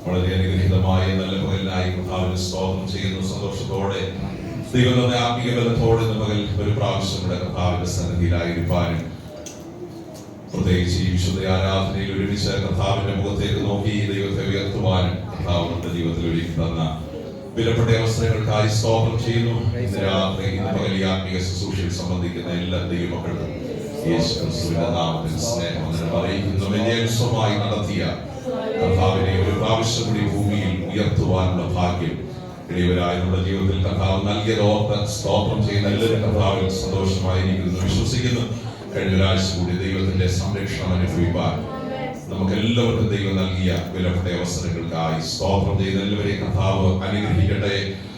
വളരെ അനുഗ്രഹീതമായ നല്ല പകലിനായി കർത്താവിനെ സ്തോത്രം ചെയ്യുന്നു. സന്തോഷത്തോടെ ദൈവം തന്നെ ആത്മീയ ബലത്തോടെ പകൽ ഒരു പ്രാവശ്യം കൂടെ കർത്താവിന്റെ സന്നിധിയിലായിരിക്കാനും പ്രത്യേകിച്ച് ഈ വിശുദ്ധ ആരാധനയിൽ ഒരുമിച്ച് കർത്താവിന്റെ മുഖത്തേക്ക് നോക്കി ദൈവത്തെ ഉയർത്തുവാനും കർത്താവ് നമ്മുടെ ജീവിതത്തിൽ ഒരുക്കി തന്ന വിലപ്പെട്ട അവസരങ്ങൾക്കായി സ്തോത്രം ചെയ്യുന്നു. ഇന്ന് രാത്രി ഇന്ന് പകൽ ഈ ആത്മീയ ശുശ്രൂഷയിൽ സംബന്ധിക്കുന്ന എല്ലാ ദൈവമക്കൾക്കും യേശു ക്രിസ്തുവിന്റെ നാമത്തിൽ സ്നേഹം അറിയിക്കുന്നു. വിജയകരമായി നടത്തിയ കർത്താവിനെ ഒരു പ്രാവശ്യം കൂടി ഭൂമിയിൽ ഉയർത്തുവാനുള്ള ഭാഗ്യം ഇടയവരായ നമ്മുടെ ജീവിതത്തിൽ കർത്താവ് നൽകിയത് ഓർത്ത് സ്തോത്രം ചെയ്യുന്ന എല്ലാവരും കർത്താവിൽ സന്തോഷമായിരിക്കുന്നു വിശ്വസിക്കുന്നു. കഴിഞ്ഞ ഒരാഴ്ച കൂടി ദൈവത്തിന്റെ സംരക്ഷണം അനുഭവിക്കാൻ നമുക്ക് എല്ലാവർക്കും ദൈവം നൽകിയ വിലപ്പെട്ട അവസരങ്ങൾക്കായി സ്തോത്രം ചെയ്യുന്ന എല്ലാവരെയും കർത്താവ് അനുഗ്രഹിക്കട്ടെ.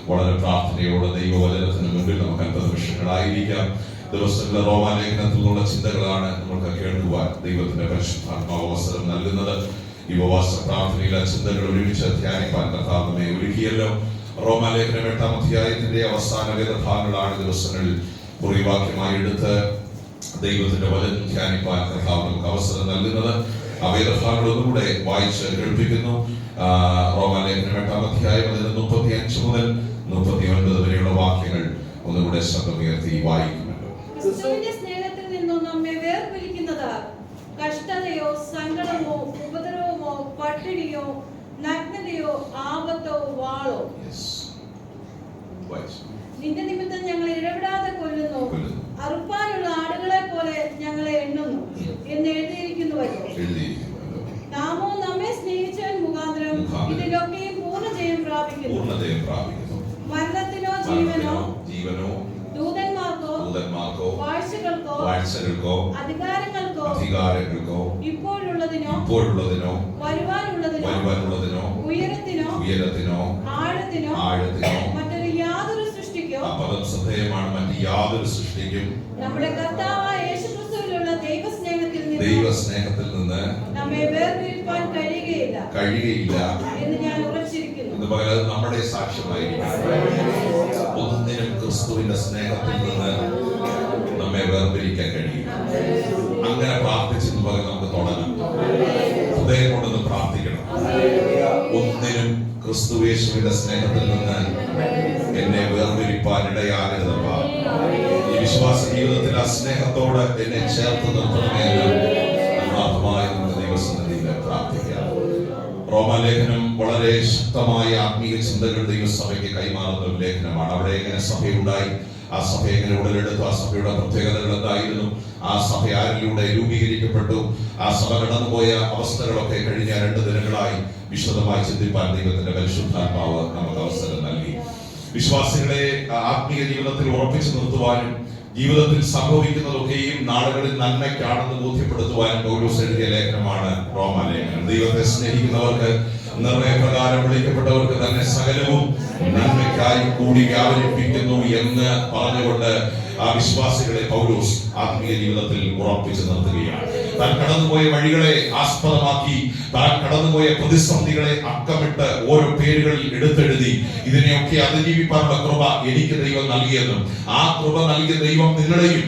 വളരെ പ്രാർത്ഥനയോടെ ദൈവവചനത്തിന് മുമ്പിൽ നമുക്ക് അല്പ നിമിഷങ്ങളായിരിക്കാം. ദിവസങ്ങളിലെ റോമാലേഖനത്തിൽ നിന്നുള്ള ചിന്തകളാണ് നമുക്ക് കേൾക്കുവാൻ ദൈവത്തിന്റെ പരിശുദ്ധാത്മാവ് അവസരം നൽകുന്നത്. ഈ ഉപവാസ പ്രാർത്ഥനയിലെ ചിന്തകൾ ഒരുമിച്ച് ധ്യാനിപ്പാൻ കർത്താവ് നമ്മെ ഒരുക്കിയല്ലോ. റോമാലേഖനം 8-ാം അധ്യായത്തിന്റെ അവസാന വേദഭാഗങ്ങളാണ് ദിവസങ്ങളിൽ കുറിവാക്യമായി എടുത്ത് ദൈവത്തിന്റെ വചനം ധ്യാനിപ്പാൻ കർത്താവ് നമുക്ക് അവസരം നൽകുന്നത്. ആ വേദഭാഗങ്ങൾ ഒന്നുകൂടെ വായിച്ച് കേൾപ്പിക്കുന്നു. റോമാലേഖനം 8-ാം അധ്യായം അതിന് 35 മുതൽ 39 വരെയുള്ള വാക്യങ്ങൾ ഒന്നുകൂടെ ശബ്ദമുയർത്തി വായിക്കുമല്ലോ. ക്രിസ്തുവിന്റെ സ്നേഹത്തിൽ നിന്നും നമ്മെ വേർപിരിക്കുന്നത് കഷ്ടതയോ സങ്കടമോ ഉപദ്രവമോ പട്ടിണിയോ നഗ്നതയോ ആപത്തോ വാളോ നിന്റെ നിമിത്തം ഞങ്ങളെ ഇടപെടാതെ കൊല്ലുന്നു, അറുപ്പാനുള്ള ആടുകളെ പോലെ ഞങ്ങളെ എണ്ണുന്നു എന്ന് എഴുതിയിരിക്കുന്നുവല്ലോ. നാമോ നമ്മെ സ്നേഹിച്ചവൻ മുഖാന്തരം ഇതിലൊക്കെയും പൂർണ്ണ ജയം പ്രാപിക്കുന്നു. മരണത്തിനോ ജീവനോ ദൂതന്മാർക്കോ വാഴ്ചകൾക്കോ അധികാരങ്ങൾക്കോ ഇപ്പോഴുള്ളതിനോ വരുവാനുള്ളതിനോ ഉയരത്തിനോ ആഴത്തിനോ മറ്റൊരു യാതൊരു സൃഷ്ടിക്കോ മറ്റ് യാതൊരു സൃഷ്ടിക്കും നമ്മുടെ കർത്താവായ യേശുക്രിസ്തുവിലുള്ള ദൈവസ്നേഹത്തിൽ നിന്ന് നമ്മെ വേർപിരിപ്പാൻ കഴിയുകയില്ല എന്ന് ഞാൻ ഉറച്ചിരിക്കുന്നു. നമ്മുടെ സാക്ഷ്യമായിരിക്കും. ഒന്നിനും ക്രിസ്തുവിന്റെ സ്നേഹത്തിൽ നിന്ന് നമ്മെ വേർപിരിക്കാൻ കഴിയും. അങ്ങനെ പ്രാർത്ഥിച്ചെന്ന് പറഞ്ഞ് നമുക്ക് തുടങ്ങാം. ഹൃദയം കൊണ്ടൊന്ന് പ്രാർത്ഥിക്കണം. ഒന്നിനും ക്രിസ്തുയേശുവിന്റെ സ്നേഹത്തിൽ നിന്ന് എന്നെ വേർപിരിപ്പാൻ ഇടയാകരുതപ്പ. ഈ വിശ്വാസ ജീവിതത്തിൽ ആ സ്നേഹത്തോട് എന്നെ ചേർത്ത് നിർത്തണമേ നമുക്ക് ദൈവസന്നിധിയിൽ പ്രാർത്ഥിക്കാം. റോമാലേഖനം വളരെ ശക്തമായ ആത്മീയ ചിന്തകൾ ദൈവസഭയ്ക്ക് കൈമാറുന്ന ഒരു ലേഖനമാണ്. അവിടെ എങ്ങനെ സഭയുണ്ടായി, ആ സഭ എങ്ങനെ ഉടലെടുത്തു, ആ സഭയുടെ പ്രത്യേകതകൾ എന്തായിരുന്നു, ആ സഭ ആരിലൂടെ രൂപീകരിക്കപ്പെട്ടു, ആ സഭ കടന്നുപോയ അവസ്ഥകളൊക്കെ കഴിഞ്ഞ 2 ദിനങ്ങളായി വിശദമായി ചിന്തിപ്പാൻ ദൈവത്തിന്റെ പരിശുദ്ധാത്മാവ് നമുക്ക് അവസരം നൽകി. വിശ്വാസികളെ ആത്മീയ ജീവിതത്തിൽ ഉറപ്പിച്ചു നിർത്തുവാനും ജീവിതത്തിൽ സംഭവിക്കുന്നതൊക്കെയും നാളുകളിൽ നന്മയ്ക്കാണെന്ന് ബോധ്യപ്പെടുത്തുവാനും പൗലോസ് എഴുതിയ ലേഖനമാണ് റോമാലേഖനം. ദൈവത്തെ സ്നേഹിക്കുന്നവർക്ക് നിർണയപ്രകാരം വിളിക്കപ്പെട്ടവർക്ക് തന്നെ സകലവും നന്മയ്ക്കായി കൂടി വ്യാപരിപ്പിക്കുന്നു എന്ന് പറഞ്ഞുകൊണ്ട് ആ വിശ്വാസികളെ പൗലോസ് ആത്മീയ ജീവിതത്തിൽ ഉറപ്പിച്ചു നിർത്തുകയാണ്. താൻ കടന്നുപോയ വഴികളെ ആസ്പദമാക്കി, താൻ കടന്നുപോയ പ്രതിസന്ധികളെ അക്കമിട്ട് ഓരോ പേരുകളിൽ എടുത്തെഴുതി ഇതിനെയൊക്കെ അതിജീവിക്കാനുള്ള കൃപ എനിക്ക് ദൈവം നൽകിയെന്നും ആ കൃപ നൽകിയ ദൈവം നിങ്ങളെയും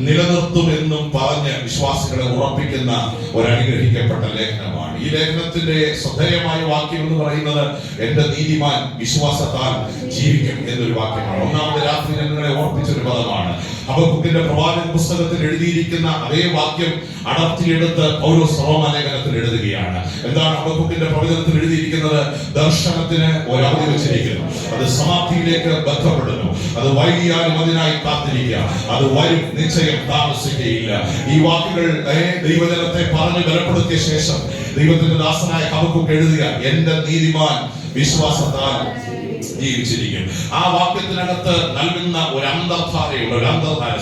നിലനിർത്തുമെന്നും പറഞ്ഞ് വിശ്വാസികളെ ഉറപ്പിക്കുന്ന ഒരു അനുഗ്രഹിക്കപ്പെട്ട ലേഖനമാണ്. ഈ ലേഖനത്തിന്റെ ശ്രദ്ധേയമായ വാക്യം എന്ന് പറയുന്നത് എന്റെ നീതിമാൻ വിശ്വാസത്താൽ ജീവിക്കും എന്നൊരു വാക്യമാണ്. ഒന്നാമത്തെ രാത്രി നിങ്ങളെ ഓർപ്പിച്ചൊരു പദമാണ്. ഹബക്കൂക്കിന്റെ പ്രവാചക പുസ്തകത്തിൽ എഴുതിയിരിക്കുന്ന അതേ വാക്യം അടർത്തിയെടുത്ത് പൗലോസ് റോമാലേഖനത്തിൽ എഴുതുകയാണ്. എന്താണ് ഹബക്കൂക്കിന്റെ പ്രവചനത്തിൽ എഴുതിയിരിക്കുന്നത്? ദർശനത്തിന് ഒരു അവധി വെച്ചിരിക്കുന്നു, അത് സമാപ്തിയിലേക്ക് ബന്ധപ്പെടുന്നു, അത് വൈകിയാലും അതിനായി കാത്തിരിക്കുക, അത് വരും, നിശ്ചയം താമസിക്കുകയില്ല. ഈ വാക്കുകൾ ദൈവജനത്തെ പറഞ്ഞു ബലപ്പെടുത്തിയ ശേഷം ദൈവത്തിന്റെ ദാസനായ ഹബക്കൂക്ക് എഴുതുക, എന്റെ നീതിമാൻ വിശ്വാസത്താൽ ജീവിച്ചിരിക്കും. ആ വാക്യത്തിനകത്ത് നൽകുന്ന ഒരു അന്തർധാരയുണ്ട്.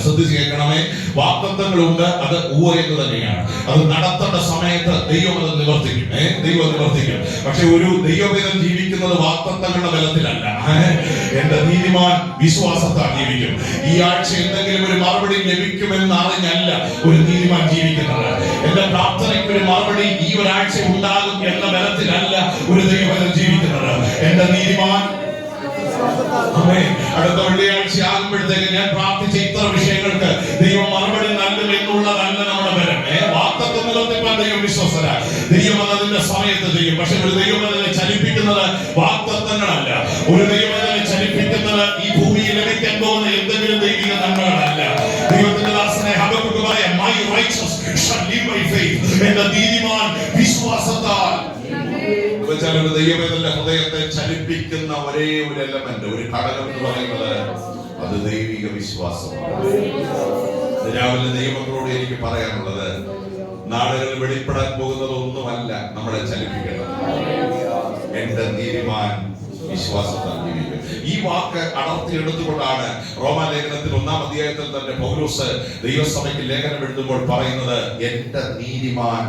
ശ്രദ്ധിച്ച് കേൾക്കണമേ. വാഗ്ദത്തങ്ങളുണ്ട്, അത് എന്ന് തന്നെയാണ്. അത് നടത്തേണ്ട സമയത്ത് ദൈവം അത് നിവർത്തിക്കും. ദൈവം നിവർത്തിക്കും. പക്ഷെ ഒരു ദൈവവേദം ജീവിക്കുന്നത് വാഗ്ദത്തങ്ങളുടെ ബലത്തിലല്ല. എന്റെ നീതിമാൻ വിശ്വാസത്താൽ ജീവിക്കും. ഈ ആഴ്ച എന്തെങ്കിലും ഒരു മറുപടി ലഭിക്കുമെന്ന് അറിഞ്ഞല്ല ഒരു നീതിമാൻ ജീവിക്കുന്നത്. എന്റെ പ്രാർത്ഥനയ്ക്ക് ഒരു മറുപടി ഈ ഒരാഴ്ച ഉണ്ടാകും എന്ന ബലത്തിലല്ല ഒരു ദൈവവേദം ജീവിക്കുന്നത്. എന്റെ നീതിമാൻ അടുത്ത വെള്ളിയാഴ്ച ആകുമ്പോഴത്തേക്ക് ഞാൻ പ്രാർത്ഥിച്ച ഇത്ര വിഷയങ്ങൾക്ക് ദൈവം മറുപടി നൽകും എന്നുള്ളതല്ല നമ്മുടെ ബലം. ചലിപ്പിക്കും. പക്ഷെ ഒരു ദൈവവേദന ചലിപ്പിക്കുന്നത് വാഗ്ദത്തങ്ങളല്ല. ഒരു ദൈവവേദന ചലിപ്പിക്കുന്നത് ഈ ഭൂമിയിൽ ലഭിക്കാൻ പോകുന്ന എന്തെങ്കിലും ദൈവിക നന്മകളല്ല. ദൈവത്തിന്റെ ദാസനെ ഹബക്കൂക്ക് പറയാം, my righteous shall live by faith. എന്റെ നീതിമാൻ വിശ്വാസത്താൽ. വെച്ചാൽ ഒരു ദൈവവേദന ഹൃദയത്തെ ചലിപ്പിക്കുന്ന ഒരേ ഒരു എലമെന്റ്, ഒരു ഘടകം എന്ന് പറയുന്നത് അത് ദൈവിക വിശ്വാസമാണ്. രാവിലെ ദൈവങ്ങളോട് എനിക്ക് പറയാനുള്ളത്, നാടുകളിൽ വെളിപ്പെടാൻ പോകുന്നതൊന്നുമല്ല നമ്മളെ ചലിപ്പിക്കണം. എന്റെ നീതിമാൻ വിശ്വാസത്താൽ ജീവിക്കും. ഈ വാക്ക് അടർത്തിയെടുത്തുകൊണ്ടാണ് റോമാലേഖനത്തിൽ 1-ാം അധ്യായത്തിൽ തന്നെ പൗലോസ് ദൈവസഭയ്ക്ക് ലേഖനം എഴുതുമ്പോൾ പറയുന്നത്, എന്റെ നീതിമാൻ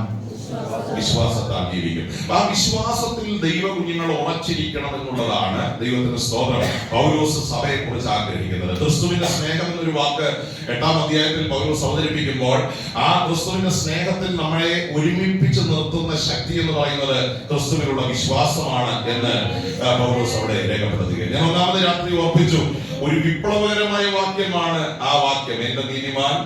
വിശ്വാസത്താൽ ജീവിക്കും. ആ വിശ്വാസത്തിൽ ദൈവ കുഞ്ഞുങ്ങൾ ഉറച്ചിരിക്കണം എന്നുള്ളതാണ് ദൈവത്തിന്റെ സ്തോത്രം പൗലോസ് സഭയെ കുറിച്ച് ആഗ്രഹിക്കുന്നത്. ക്രിസ്തുവിന്റെ സ്നേഹം എന്നൊരു വാക്ക് 8-ാം അധ്യായത്തിൽ പൗലോസ് അവതരിപ്പിക്കുമ്പോൾ ആ ക്രിസ്തുവിന്റെ സ്നേഹത്തിൽ നമ്മളെ ഒരുമിപ്പിച്ച് നിർത്തുന്ന ശക്തി എന്ന് പറയുന്നത് ക്രിസ്തുവിനുള്ള വിശ്വാസമാണ് എന്ന് പൗലോസ് അവിടെ രേഖപ്പെടുത്തുകയാണ്. ഞാൻ 1-ാമത് രാത്രി ഓർപ്പിച്ചു, ഒരു വിപ്ലവകരമായ വാക്യമാണ് ആ വാക്യം, എന്റെ നീതിമാൻ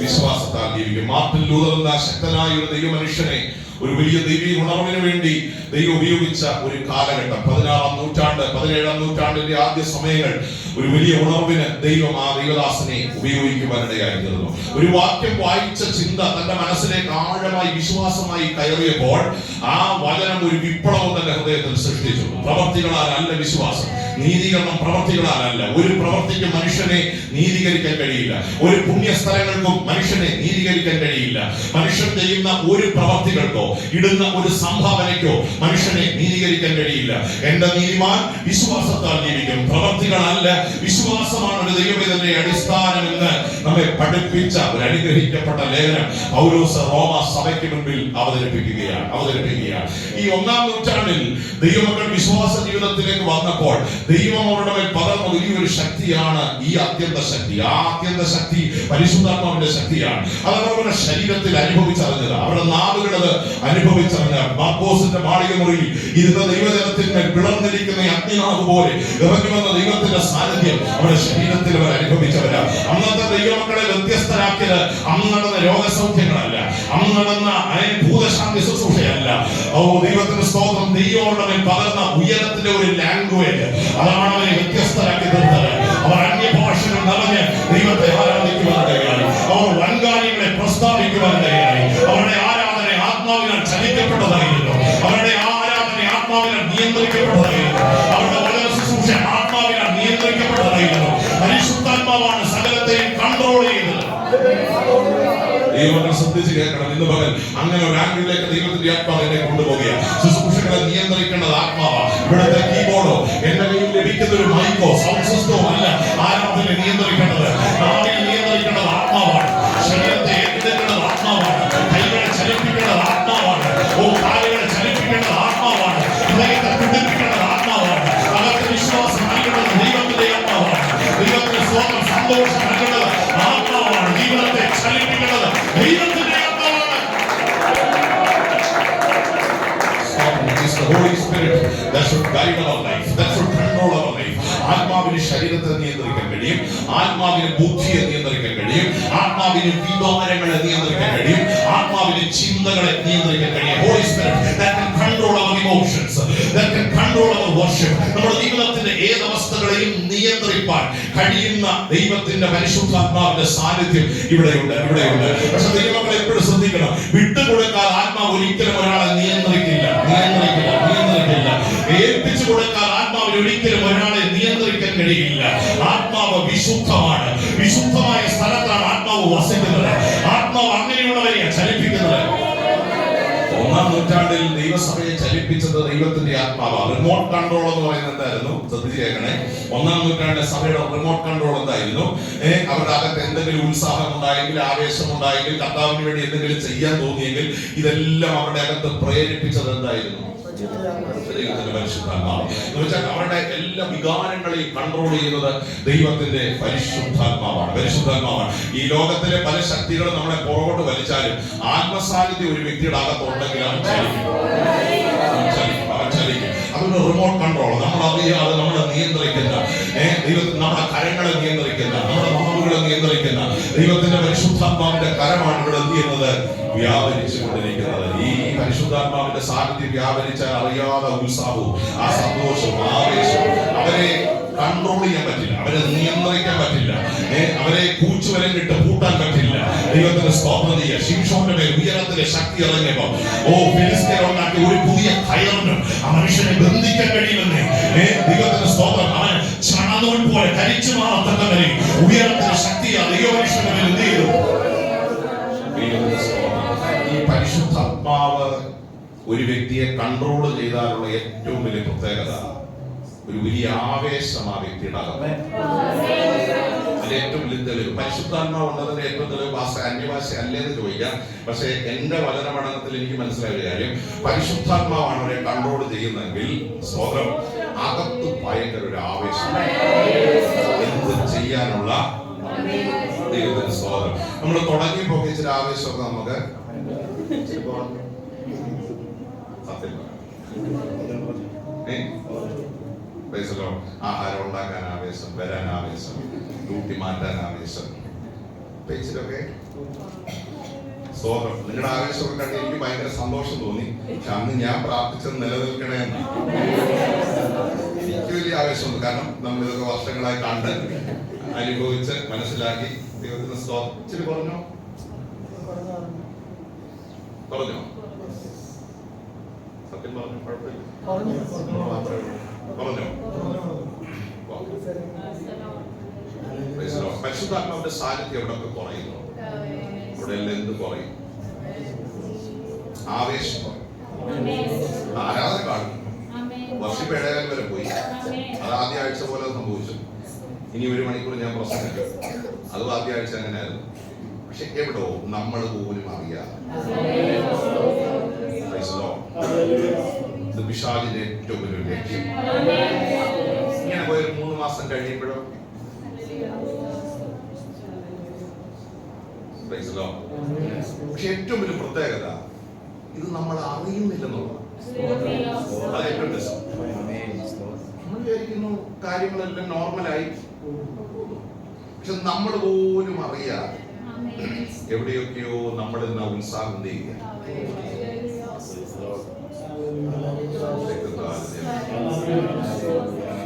വിശ്വാസത്താൽ ജീവിക്കും. മാർട്ടിൻ ലൂതർ എന്ന ശക്തനായ ഒരു ദൈവമനുഷ്യനെ ഒരു വലിയ ദൈവിക ഉണർവിന് വേണ്ടി ദൈവം ഉപയോഗിച്ച ഒരു കാലഘട്ടം, 16-ാം നൂറ്റാണ്ട് 17-ാം നൂറ്റാണ്ടിന്റെ ആദ്യ സമയങ്ങൾ, ഒരു വലിയ ഉണർവിന് ദൈവം ആ ദൈവദാസനെ ഉപയോഗിക്കുവാനിടയായി തീർന്നു. ഒരു വാക്യം വായിച്ച ചിന്ത തന്റെ മനസ്സിലേക്ക് ആഴമായി വിശ്വാസമായി കയറിയപ്പോൾ ആ വചനം ഒരു വിപ്ലവം തന്റെ ഹൃദയത്തിൽ സൃഷ്ടിച്ചു. പ്രവർത്തികളാലല്ല വിശ്വാസം, നീതീകരണം പ്രവർത്തികളാലല്ല. ഒരു പ്രവർത്തിക്ക് മനുഷ്യനെ നീതീകരിക്കാൻ കഴിയില്ല. ഒരു പുണ്യസ്ഥലങ്ങൾക്കും മനുഷ്യനെ നീതീകരിക്കാൻ കഴിയില്ല. മനുഷ്യൻ ചെയ്യുന്ന ഒരു പ്രവർത്തികൾക്കോ ഇടുന്ന ഒരു സംഭാവനയ്ക്കോ മനുഷ്യനെ നീതീകരിക്കാൻ കഴിയില്ല. എന്റെ നീതിമാൻ വിശ്വാസത്താൽ ജീവിക്കും. പ്രവർത്തികളല്ല, വിശ്വാസമാണ് ഒരു ദൈവവേദനയുടെ അടിസ്ഥാനം എന്ന് നമ്മെ പഠിപ്പിച്ച ഒരു അനുഗ്രഹിക്കപ്പെട്ട ലേഖനം പൗലോസ് റോമ സഭയ്ക്ക് മുൻപിൽ അവതരിപ്പിക്കുകയാണ്. ഈ 1-ാം നൂറ്റാണ്ടിൽ ദൈവമക്കൾ വിശ്വാസ ജീവിതത്തിലേക്ക് വന്നപ്പോൾ ദൈവം അവരുടെ മേൽ പകർന്ന വലിയൊരു ശക്തിയാണ് ഈ അത്യന്ത ശക്തി. ആ അത്യന്ത ശക്തി പരിശുദ്ധാത്മാവിന്റെ ശക്തിയാണ്. അത് അവരുടെ ശരീരത്തിൽ അനുഭവിച്ചറിഞ്ഞത്, അവരുടെ നാവുകളത് അനുഭവിച്ചറിഞ്ഞ. മാർക്കോസിന്റെ മാളിക മുറിയിൽ ഇരുന്ന ദൈവജനത്തിന്മേൽ പിളർന്നിരിക്കുന്ന അഗ്നിനാവ് പോലെ ഇറങ്ങി വന്ന ദൈവത്തിന്റെ സാന്നിധ്യം അവരുടെ ശരീരത്തിൽ അവർ അനുഭവിച്ചവരാ. അന്നത്തെ ദൈവമക്കളെ വ്യത്യസ്തരാക്കിയത് അന്ന് നടന്ന രോഗസൗഖ്യങ്ങളല്ല, അന്ന് നടന്ന ഭൂതശാന്തി ശുശ്രൂഷയല്ല. ദൈവത്തിന്റെ സ്തോത്രം, ദൈവങ്ങളുടെ മേൽ പകർന്ന ഉയരത്തിന്റെ ഒരു ലാംഗ്വേജ്, അതാണ് അവരെ വ്യത്യസ്തരാക്കി തീർത്തത്. അവർ അന്യഭാഷകൾ നിറഞ്ഞ് ദൈവത്തെ ആരാധിക്കുവാനിടയായി. അവർ വൻകാര്യങ്ങളെ പ്രസ്താവിക്കുവാനിടയായി. അവരുടെ ആരാധന ആത്മാവിനാൽ ചലിക്കപ്പെട്ടതായിരുന്നു. അവരുടെ ആരാധന ആത്മാവിനാൽ നിയന്ത്രിക്കപ്പെട്ടതായിരുന്നു. അവരുടെ വചന ശുശ്രൂഷ ആത്മാവിനാൽ നിയന്ത്രിക്കപ്പെട്ടതായിരുന്നു. പരിശുദ്ധാത്മാവാണ് സകലത്തെയും കൺട്രോൾ ചെയ്തത്. ദൈവങ്ങൾ ശ്രദ്ധിച്ച് കേൾക്കണം. ഇന്ന് പകൽ അങ്ങനെ ഒരു ആംഗിളിലേക്ക് ദൈവത്തിന്റെ ആത്മാവിനെ കൊണ്ടുപോവുകയാണ്. ശുശ്രൂഷകളെ നിയന്ത്രിക്കേണ്ടത് ആത്മാവാണ്. ഇവിടുത്തെ കീബോർഡോ എന്റെ കയ്യിൽ ലഭിക്കുന്ന ഒരു മൈക്കോ സൗണ്ട് സിസ്റ്റമോ അല്ല ആരാധന നിയന്ത്രിക്കേണ്ടത്. നാവിനെ നിയന്ത്രിക്കേണ്ടത് ആത്മാവാണ്. ശരീരത്തെ ഏറ്റെടുക്കേണ്ടത് ആത്മാവാണ്. കൈകളെ ചലിപ്പിക്കേണ്ടത് ആത്മാവാണ്. കാലുകളെ ചലിപ്പിക്കേണ്ടത് ആത്മാവാണ്. ഹൃദയത്തെ പിടിപ്പിക്കേണ്ടത് ആത്മാവാണ്. അകത്ത് വിശ്വാസം നൽകേണ്ടത് ദൈവത്തിന്റെ ആത്മാവാണ്. ദൈവത്തിന്റെ സ്വന്തം സന്തോഷം നൽകേണ്ടത് ആത്മാവാണ്. ജീവിതത്തെ ചലിപ്പിക്കേണ്ടത് ദൈവത്തിന്റെ ആത്മാവാണ്. The Holy Spirit that should guide our life, that should control our life. ആത്മാവിന് ശരീരത്തെ നിയന്ത്രിക്കാൻ കഴിയും, ആത്മാവിന് ബുദ്ധിയെ നിയന്ത്രിക്കാൻ കഴിയും, ആത്മാവിന് വികാരങ്ങളെ നിയന്ത്രിക്കാൻ കഴിയും, ആത്മാവിന് ചിന്തകളെ നിയന്ത്രിക്കാൻ കഴിയും. Holy Spirit that can control our emotions, that can control our worship. നമ്മുടെ ജീവിതത്തിന്റെ ഏത് അവസ്ഥകളെയും നിയന്ത്രിക്കാൻ കഴിയുന്ന ദൈവത്തിന്റെ പരിശുദ്ധാത്മാവിന്റെ സാന്നിധ്യം ഇവിടെയുണ്ട്. പക്ഷെ ദൈവമക്കളെ എപ്പോഴും ശ്രദ്ധിക്കണം, വിട്ടുകൊടുക്കാൻ ആത്മാവ് ഒരിക്കലും ഒരാളെ നിയന്ത്രിക്കില്ല. ഏൽപ്പിച്ചു കൊടുക്കാൻ ആത്മാവിന് ഒരിക്കലും ഒരാളെ നിയന്ത്രിക്കാൻ കഴിയില്ല. ആത്മാവ് വിശുദ്ധമാണ്. വിശുദ്ധമായ സ്ഥലത്താണ് ആത്മാവ് വസിക്കുന്നത്. ആത്മാവ് അങ്ങനെയുള്ളവരെയാണ് ചലിപ്പിക്കുന്നത്. 1-ാം നൂറ്റാണ്ടിൽ ദൈവസഭയെ ചലിപ്പിച്ചത് ദൈവത്തിന്റെ ആത്മാവാണ്. റിമോട്ട് കൺട്രോൾ എന്ന് പറയുന്നത് എന്തായിരുന്നു? ശ്രദ്ധിച്ച് കേൾക്കണേ. 1-ാം നൂറ്റാണ്ടിലെ സഭയുടെ റിമോട്ട് കൺട്രോൾ എന്തായിരുന്നു? അവരുടെ അകത്ത് എന്തെങ്കിലും ഉത്സാഹം ഉണ്ടായെങ്കിൽ, ആവേശം ഉണ്ടായെങ്കിൽ, കർത്താവിന് വേണ്ടി എന്തെങ്കിലും ചെയ്യാൻ തോന്നിയെങ്കിൽ, ഇതെല്ലാം അവരുടെ അകത്ത് പ്രേരിപ്പിച്ചത് എന്തായിരുന്നു? ദൈവത്തിന്റെ പരിശുദ്ധാത്മാവ്. എന്ന് വെച്ചാൽ അവരുടെ എല്ലാ വികാരങ്ങളെയും കൺട്രോൾ ചെയ്യുന്നത് ദൈവത്തിന്റെ പരിശുദ്ധാത്മാവാണ്. ഈ ലോകത്തിലെ പല ശക്തികളും നമ്മളെ പുറകോട്ട് വലിച്ചാലും ആത്മസാന്നിധ്യം ഒരു വ്യക്തിയുടെ അകത്തുണ്ടെങ്കിൽ അവൻ ചലിക്കും. അതൊരു റിമോട്ട് കൺട്രോൾ. നമ്മളറിയാതെ നമ്മളെ നിയന്ത്രിക്കുന്ന, ദൈവത്തിന് നമ്മുടെ കരങ്ങളെ നിയന്ത്രിക്കുന്ന, നമ്മുടെ ആത്മാവുകളെ നിയന്ത്രിക്കുന്ന ദൈവത്തിന്റെ പരിശുദ്ധാത്മാവിന്റെ കരമാണ് ഇവിടെ എന്ത് ചെയ്യുന്നത്? വ്യാപരിച്ചു കൊണ്ടിരിക്കുന്നത്. ഈ പരിശുദ്ധാത്മാവിന്റെ സാന്നിധ്യം വ്യാപരിച്ചാൽ അറിയാതെ ഉത്സാഹവും ആ സന്തോഷവും ആവേശവും അവരെ കൺട്രോൾ ചെയ്യാൻ പറ്റില്ല, അവരെ നിയന്ത്രിക്കാൻ പറ്റില്ല, അവരെ കൂച്ചുവലങ്ങിട്ട് പൂട്ടാൻ പറ്റില്ല. ദൈവത്തിന്റെ സ്തോത്രം ചെയ്യുക. ശിംശോന്റെ മേൽ ഉയരത്തിലെ ശക്തി ഇറങ്ങിയപ്പോ ഫിലിസ്ത്യരുണ്ടാക്കിയ ഒരു പുതിയ കയറിന് ആ മനുഷ്യനെ ബന്ധിക്കാൻ കഴിയുമെന്ന് ദൈവത്തിന്റെ സ്തോത്രം. അവൻ ചണനൂൽ പോലെ കരിച്ചു മാറത്തക്ക വരെ ഉയരത്തിലെ ശക്തിയാ ദൈവമനുഷ്യന്റെ മേൽ എന്ത് ചെയ്തു? ഈ പരിശുദ്ധാത്മാവ് ഒരു വ്യക്തിയെ കൺട്രോൾ ചെയ്താലുള്ള ഏറ്റവും വലിയ പ്രത്യേകത ഒരു വലിയ ആവേശം ആ വ്യക്തിയുടെ അകത്ത്. അതിന്റെ ഏറ്റവും വലിയ തെളിവ് പരിശുദ്ധാത്മാവ് ഉള്ളതിന്റെ ഏറ്റവും തെളിവ് ഭാഷ അന്യഭാഷ അല്ലേന്ന് ചോദിക്കാം. പക്ഷെ എന്റെ വചന പഠനത്തിൽ എനിക്ക് മനസ്സിലായ കാര്യം പരിശുദ്ധാത്മാവാണ് അവരെ കൺട്രോൾ ചെയ്യുന്നതെങ്കിൽ സ്വതം അകത്ത് ഭയങ്കര ഒരു ആവേശം, എന്ത് ചെയ്യാനുള്ള ദൈവത്തിന്റെ സ്തോത്രം. നമ്മൾ തുടങ്ങിയപ്പോ ഇച്ചിരി ആവേശമൊക്കെ നമുക്ക് സത്യം ആഹാരം ഉണ്ടാക്കാൻ ആവേശം, വരാൻ ആവേശം, ഡ്യൂട്ടി മാറ്റാൻ ആവേശം, ഇച്ചിരൊക്കെ സ്തോത്രം. നിങ്ങളുടെ ആവേശമൊക്കെ കണ്ട് എനിക്ക് ഭയങ്കര സന്തോഷം തോന്നി. പക്ഷെ അന്ന് ഞാൻ പ്രാർത്ഥിച്ചത് നിലനിൽക്കണേ എന്ന്. എനിക്ക് വലിയ ആവേശമുണ്ട്, കാരണം നമ്മൾ ഇതൊക്കെ വർഷങ്ങളായി കണ്ട് അനുഭവിച്ച് മനസ്സിലാക്കി. ദൈവത്തിന് സ്തോത്രം. ഇച്ചിരി പറഞ്ഞോ പറഞ്ഞോ സത്യം പറഞ്ഞു, കുഴപ്പമില്ല പറഞ്ഞോ. പരിശുദ്ധാത്മാവിന്റെ സാന്നിധ്യം എവിടെയൊക്കെ കുറയുന്നു അവിടെ എല്ലാം എന്ത് കുറയും? ആവേശം കുറയും. ആരാധന കാണും. വർഷിപ്പ് ഏഴായിരം വരെ പോയി. അത് ആദ്യ ആഴ്ച പോലെ സംഭവിച്ചു. ഇനി 1 മണിക്കൂർ ഞാൻ പ്രസംഗിക്കും. അതും ആദ്യ ആഴ്ച അങ്ങനെയായിരുന്നു. പക്ഷെ എവിടോ നമ്മൾ പോലും അറിയാതെ പിശാചിന്റെ ഏറ്റവും വലിയ ലക്ഷ്യം. ഇങ്ങനെ പോയൊരു 3 മാസം കഴിയുമ്പോഴും പക്ഷെ ഏറ്റവും വലിയ പ്രത്യേകത ഇത് നമ്മൾ അറിയുന്നില്ലെന്നുള്ളതാണ്. അതേറ്റവും രസം. നമ്മൾ വിചാരിക്കുന്നു കാര്യങ്ങളെല്ലാം നോർമലായി, പക്ഷെ നമ്മൾ പോലും അറിയാതെ എവിടെയൊക്കെയോ നമ്മൾ ഇന്ന് ഉത്സാഹം ചെയ്യുക.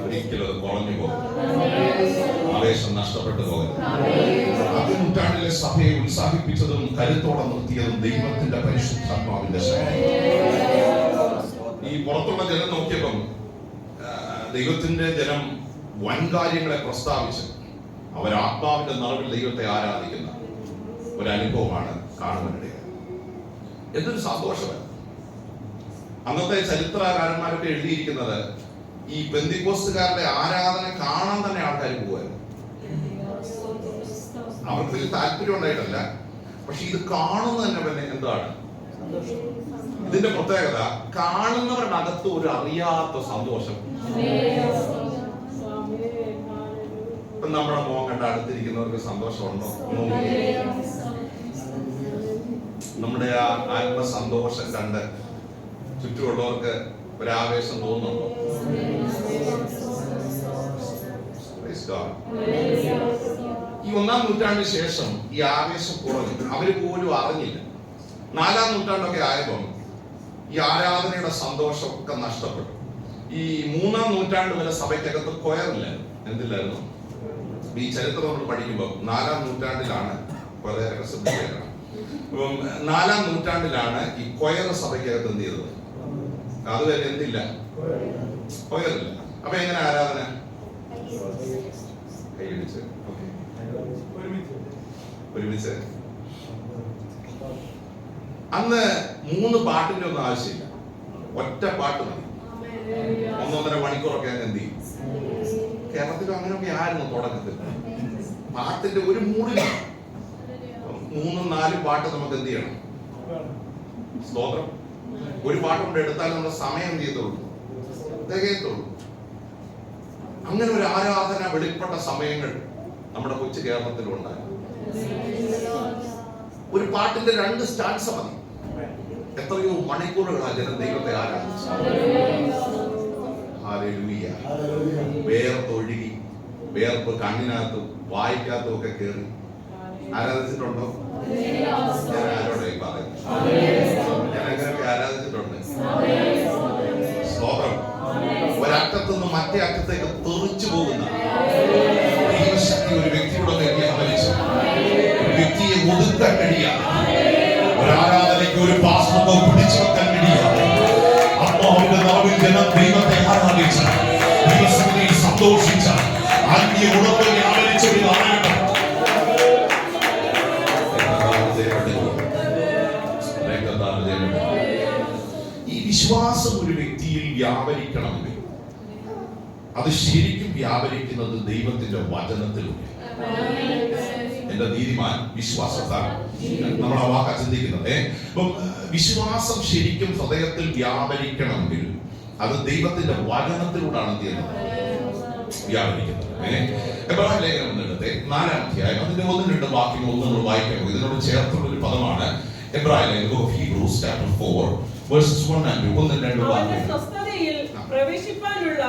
ഒരിക്കലും അത് കുറഞ്ഞു പോകും, ആവേശം നഷ്ടപ്പെട്ടു പോകും. ആദ്യ നൂറ്റാണ്ടിലെ സഭയെ ഉത്സാഹിപ്പിച്ചതും കരുത്തോടെ നിർത്തിയതും ദൈവത്തിന്റെ പരിശുദ്ധാത്മാവിന്റെ ശക്തി. ഈ പുറത്തുള്ള ജനം നോക്കിയപ്പം ദൈവത്തിന്റെ ജനം വൻകാര്യങ്ങളെ പ്രസ്താവിച്ച് അവരാത്മാവിന്റെ നിറവിൽ ദൈവത്തെ ആരാധിക്കുന്ന ഒരനുഭവമാണ് കാണുവാനിടയായത്. എന്തൊരു സന്തോഷമാണ്. അന്നത്തെ ചരിത്രകാരന്മാരൊക്കെ എഴുതിയിരിക്കുന്നത് ഈ പെന്തിക്കോസ്തുകാരുടെ ആരാധന കാണാൻ തന്നെ ആൾക്കാർ പോകുമായിരുന്നു. അവർക്ക് വലിയ താല്പര്യം ഉണ്ടായിട്ടല്ല, പക്ഷെ ഇത് കാണുന്നത് തന്നെ പിന്നെ എന്താണ് ഇതിന്റെ പ്രത്യേകത? കാണുന്നവരുടെ അകത്ത് ഒരു അറിയാത്ത സന്തോഷം. ഇപ്പൊ നമ്മുടെ മോൻ കണ്ട അടുത്തിരിക്കുന്നവർക്ക് സന്തോഷമുണ്ടോ? നമ്മുടെ ആ ആത്മസന്തോഷം കണ്ട് ചുറ്റുമുള്ളവർക്ക് ഒരാവേശം തോന്നുന്നുണ്ടോ? ഈ 1-ാം നൂറ്റാണ്ടിന് ശേഷം ഈ ആവേശം കുറഞ്ഞു. അവര് പോലും അറിഞ്ഞില്ല. 4-ാം നൂറ്റാണ്ടൊക്കെ ആയപ്പോൾ ഈ ആരാധനയുടെ സന്തോഷമൊക്കെ നഷ്ടപ്പെട്ടു. ഈ 3-ാം നൂറ്റാണ്ട് വരെ സഭയ്ക്കകത്ത് കൊയറില്ലായിരുന്നു. എന്തില്ലായിരുന്നു? ഈ ചരിത്രം നമ്മൾ പഠിക്കുമ്പോൾ 4-ാം നൂറ്റാണ്ടിലാണ് കൊയറൊക്കെ ശ്രദ്ധിക്കണം. അപ്പം 4-ാം നൂറ്റാണ്ടിലാണ് ഈ കൊയർ സഭയ്ക്കകത്ത് എന്ത് ചെയ്തത്? അതുവരെ എന്തില്ല, കൊയറില്ല. അപ്പൊ എങ്ങനെ ആരാധന? കൈയടിച്ച് ഒരുമിച്ച്. അന്ന് 3 പാട്ടിന്റെ ഒന്നും ആവശ്യമില്ല, ഒറ്റ പാട്ട് മതി. 1-1.5 മണിക്കൂറൊക്കെ അങ്ങ് എന്ത് ചെയ്യും. കേരളത്തിലും അങ്ങനെയൊക്കെ ആയിരുന്നു തുടക്കത്തിൽ. പാട്ടിന്റെ ഒരു മൂടില്ല. 3-4 പാട്ട് നമുക്ക് എന്ത് ചെയ്യണം? സ്തോത്രം. ഒരു പാട്ട് കൊണ്ട് എടുത്താൽ നമ്മുടെ സമയം എന്ത് ചെയ്യത്തുള്ളൂ, തികയത്തുള്ളൂ. അങ്ങനെ ഒരു ആരാധന വെളിപ്പെട്ട സമയങ്ങൾ നമ്മുടെ കൊച്ചു കേരളത്തിലുണ്ടായി. ഒരു പാട്ടിന്റെ 2 സ്റ്റാൻസ മതി. എത്രയോ മണിക്കൂറുകളാണ് ജനം ദൈവത്തെ ആരാധിച്ചു. ഹല്ലേലൂയ. വേർപ്പൊഴുകി, വേർപ്പ് കണ്ണിനകത്തും വായിക്കാത്തതൊക്കെ കയറി ആരാധിച്ചിട്ടുണ്ടോ? ഞാൻ ആരോടായി പറയുന്നു? ഞാൻ അങ്ങനെയൊക്കെ ആരാധിച്ചിട്ടുണ്ട്. സ്തോത്രം. ഒരറ്റത്തുനിന്ന് മറ്റേ അറ്റത്തേക്ക് തെറിച്ചു പോകുന്ന ദൈവശക്തി ഒരു വ്യക്തിയുടെ മേൽ വ്യാപരിച്ചു. ഒരു വ്യക്തിയെ ഒതുക്കാൻ കഴിയാതെ, ഒരു ആരാധനയ്ക്ക് ഒരു പാസ്റ്റർക്കോ പിടിച്ചു വെക്കാൻ കഴിയാതെ ആത്മാവിന്റെ നാവിൽ ജനം ദൈവത്തെ ആരാധിച്ച, ദൈവസന്നിധിയിൽ സന്തോഷിച്ച, ആത്മീയ ഉണർവ് വ്യാപരിച്ച ഒരു കാലഘട്ടം. ഈ വിശ്വാസം ഒരു വ്യക്തിയിൽ വ്യാപരിക്കണമെങ്കിൽ അത് ശരിക്കും വ്യാപരിക്കുന്നത് ദൈവത്തിന്റെ വചനത്തിലൂടെ. എന്റെ നീതിമാൻ വിശ്വാസത്താൽ നമ്മൾ ആ വാക്ക ചിന്തിക്കുന്നത്. അപ്പം വിശ്വാസം ശരിക്കും ഹൃദയത്തിൽ വ്യാപരിക്കണമെങ്കിൽ അത് ദൈവത്തിന്റെ വചനത്തിലൂടെയാണ് ചെയ്യുന്നത്, വ്യാപരിക്കുന്നത്. എബ്രായ ലേഖനം എന്നെടുത്ത് 4-ാം അധ്യായം അതിന്റെ 1-2 വാക്യം നമ്മൾ വായിക്കാം. ഇതിനോട് ചേർത്തുള്ള ഒരു പദമാണ് എബ്രായ ലേഖനം Hebrews chapter 4 verses 1 and 2. അവന്റെ സ്വസ്ഥതയിൽ പ്രവേശിപ്പാനുള്ള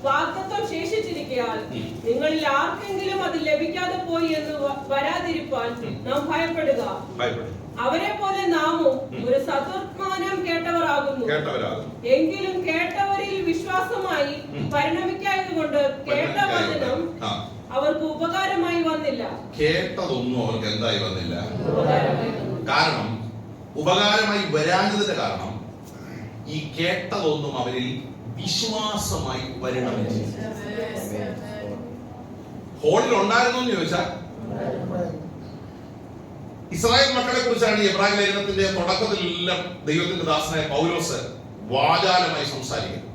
വാഗ്ദത്തം ശേഷിച്ചിരിക്കയാൽ നിങ്ങളിൽ ആർക്കെങ്കിലും അത് ലഭിക്കാതെ പോയി എന്ന് വരാതിരിപ്പാൻ നാം ഭയപ്പെടുക. അവരെ പോലെ നാമും ഒരു സദുർമാനം കേട്ടവരാകുന്നു. എങ്കിലും കേട്ടവരിൽ വിശ്വാസമായി പരിണമിക്കായതുകൊണ്ട് കേട്ട വചനം അവർക്ക് ഉപകാരമായി വന്നില്ല. കേട്ടതൊന്നും അവർക്ക് എന്തായി വന്നില്ല? കാരണം ഉപകാരമായി വരാഞ്ഞതിന്റെ കാരണം ഈ കേട്ടതൊന്നും അവരിൽ വിശ്വാസമായി പരിണമിച്ചു. ഹോളിൽ ഉണ്ടായിരുന്നു എന്ന് ചോദിച്ചാൽ ഇസ്രായേൽ മക്കളെ കുറിച്ചാണ് ഈ എബ്രായ ലേഖനത്തിന്റെ തുടക്കത്തിലെല്ലാം ദൈവത്തിന്റെ ദാസനായ പൗലോസ് വാചാലമായി സംസാരിക്കുന്നത്.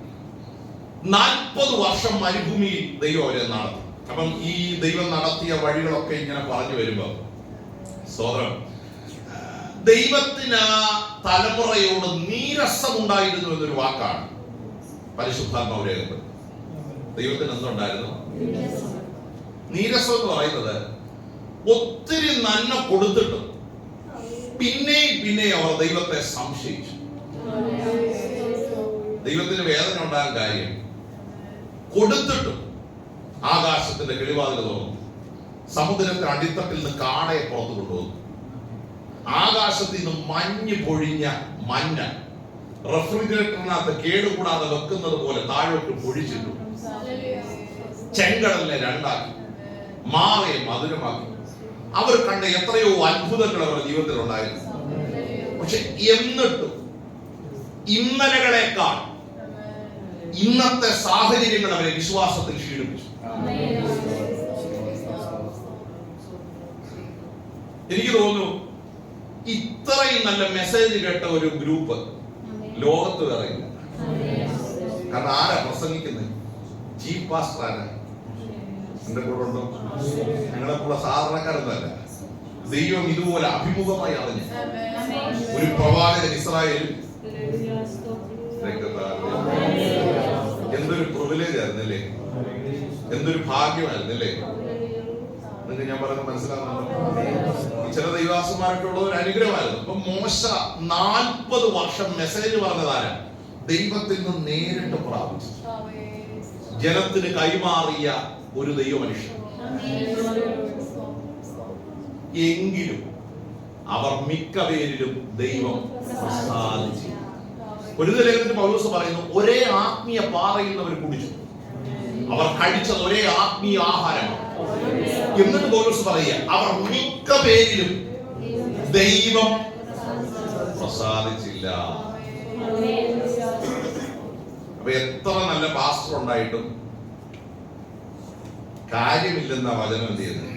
40 വർഷം മരുഭൂമിയിൽ ദൈവം അവരെ നടത്തി. അപ്പം ഈ ദൈവം നടത്തിയ വഴികളൊക്കെ ഇങ്ങനെ പറഞ്ഞു വരുമ്പോ സ്തോത്രം, ദൈവത്തിന് ആ തലമുറയോട് നീരസമുണ്ടായിരുന്നു എന്നൊരു വാക്കാണ് പരിശുദ്ധാത്മാവ് രേഖപ്പെടുത്തുന്നത്. ദൈവത്തിന് എന്തുണ്ടായിരുന്നു? നീരസം എന്ന് പറയുന്നത് ഒത്തിരി നന്മ കൊടുത്തിട്ടും പിന്നെ അവർ ദൈവത്തെ സംശയിച്ചു. ദൈവത്തിന് വേദന ഉണ്ടാകാൻ കാര്യം കൊടുത്തിട്ടും ആകാശത്തിന്റെ കിളിവാതിൽ തുറന്നു, സമുദ്രത്തിന്റെ അടിത്തട്ടിൽ നിന്ന് കാടയെ പുറത്തു കൊണ്ടുവന്നു, ആകാശത്തിൽ നിന്ന് മഞ്ഞ് പൊഴിഞ്ഞ മഞ്ഞ റെഫ്രിജറേറ്ററിനകത്ത് കേടുകൂടാതെ വെക്കുന്നത് പോലെ താഴോട്ട് പൊഴിച്ചിട്ടു, ചെങ്കടലിനെ 2ആക്കി, മാറയെ മധുരമാക്കി. അവർ കണ്ട എത്രയോ അത്ഭുതങ്ങൾ അവരുടെ ജീവിതത്തിൽ ഉണ്ടായിരുന്നു. പക്ഷെ എന്നിട്ടും ഇന്നലകളെക്കാൾ ഇന്നത്തെ സാഹചര്യങ്ങൾ അവരെ വിശ്വാസത്തിൽ ക്ഷീണിപ്പിച്ചു. എനിക്ക് തോന്നുന്നു ഇത്രയും നല്ല മെസ്സേജ് കേട്ട ഒരു ഗ്രൂപ്പ് ലോകത്ത് വേറെ ഇല്ല. കാരണം ആരാ പ്രസംഗിക്കുന്നത്? ചീഫ് പാസ്റ്റർ ആരാ? എന്റെ കൂടെ ഉണ്ടോ? ഞങ്ങളെ കൂടെ സാധാരണക്കാരൊന്നുമല്ല. ദൈവം ഇതുപോലെ അഭിമുഖമായി അറിഞ്ഞു ഒരു പ്രവാചകൻ ഇസ്രായേലിൽ. എന്തൊരു പ്രിവിലേജ് ആയിരുന്നല്ലേ, എന്തൊരു ഭാഗ്യമായിരുന്നല്ലേ. നിങ്ങൾക്ക് ഞാൻ പറയുന്നത് മനസ്സിലാകുന്നുണ്ടോ? ചില ദൈവാസന്മാർക്കുള്ള ഒരു അനുഗ്രഹമായിരുന്നു. അപ്പൊ മോശ 40 വർഷം മെസ്സേജ് പറഞ്ഞതാരാ? ദൈവത്തിൽ നിന്ന് നേരിട്ട് പ്രാപിച്ചു ജനത്തിന് കൈമാറിയ ഒരു ദൈവ മനുഷ്യൻ. എങ്കിലും അവർ മിക്ക പേരിലും ദൈവം പ്രസാദിച്ചു. ഒരു ലേഖനത്തിൽ പൗലോസ് പറയുന്നു, ഒരേ ആത്മീയ പാറയിൽ നിന്ന് അവർ കുടിച്ചു, അവർ കഴിച്ചത് ഒരേ ആത്മീയ ആഹാരമാണ്. എന്നിട്ട് പൗലോസ് പറയുക, അവർ മിക്ക പേരിലും ദൈവം പ്രസാദിച്ചില്ല. അപ്പൊ എത്ര നല്ല പാസ്റ്റർ ഉണ്ടായിട്ടും കാര്യമില്ലെന്ന വചനം എന്ത് ചെയ്യുന്നു?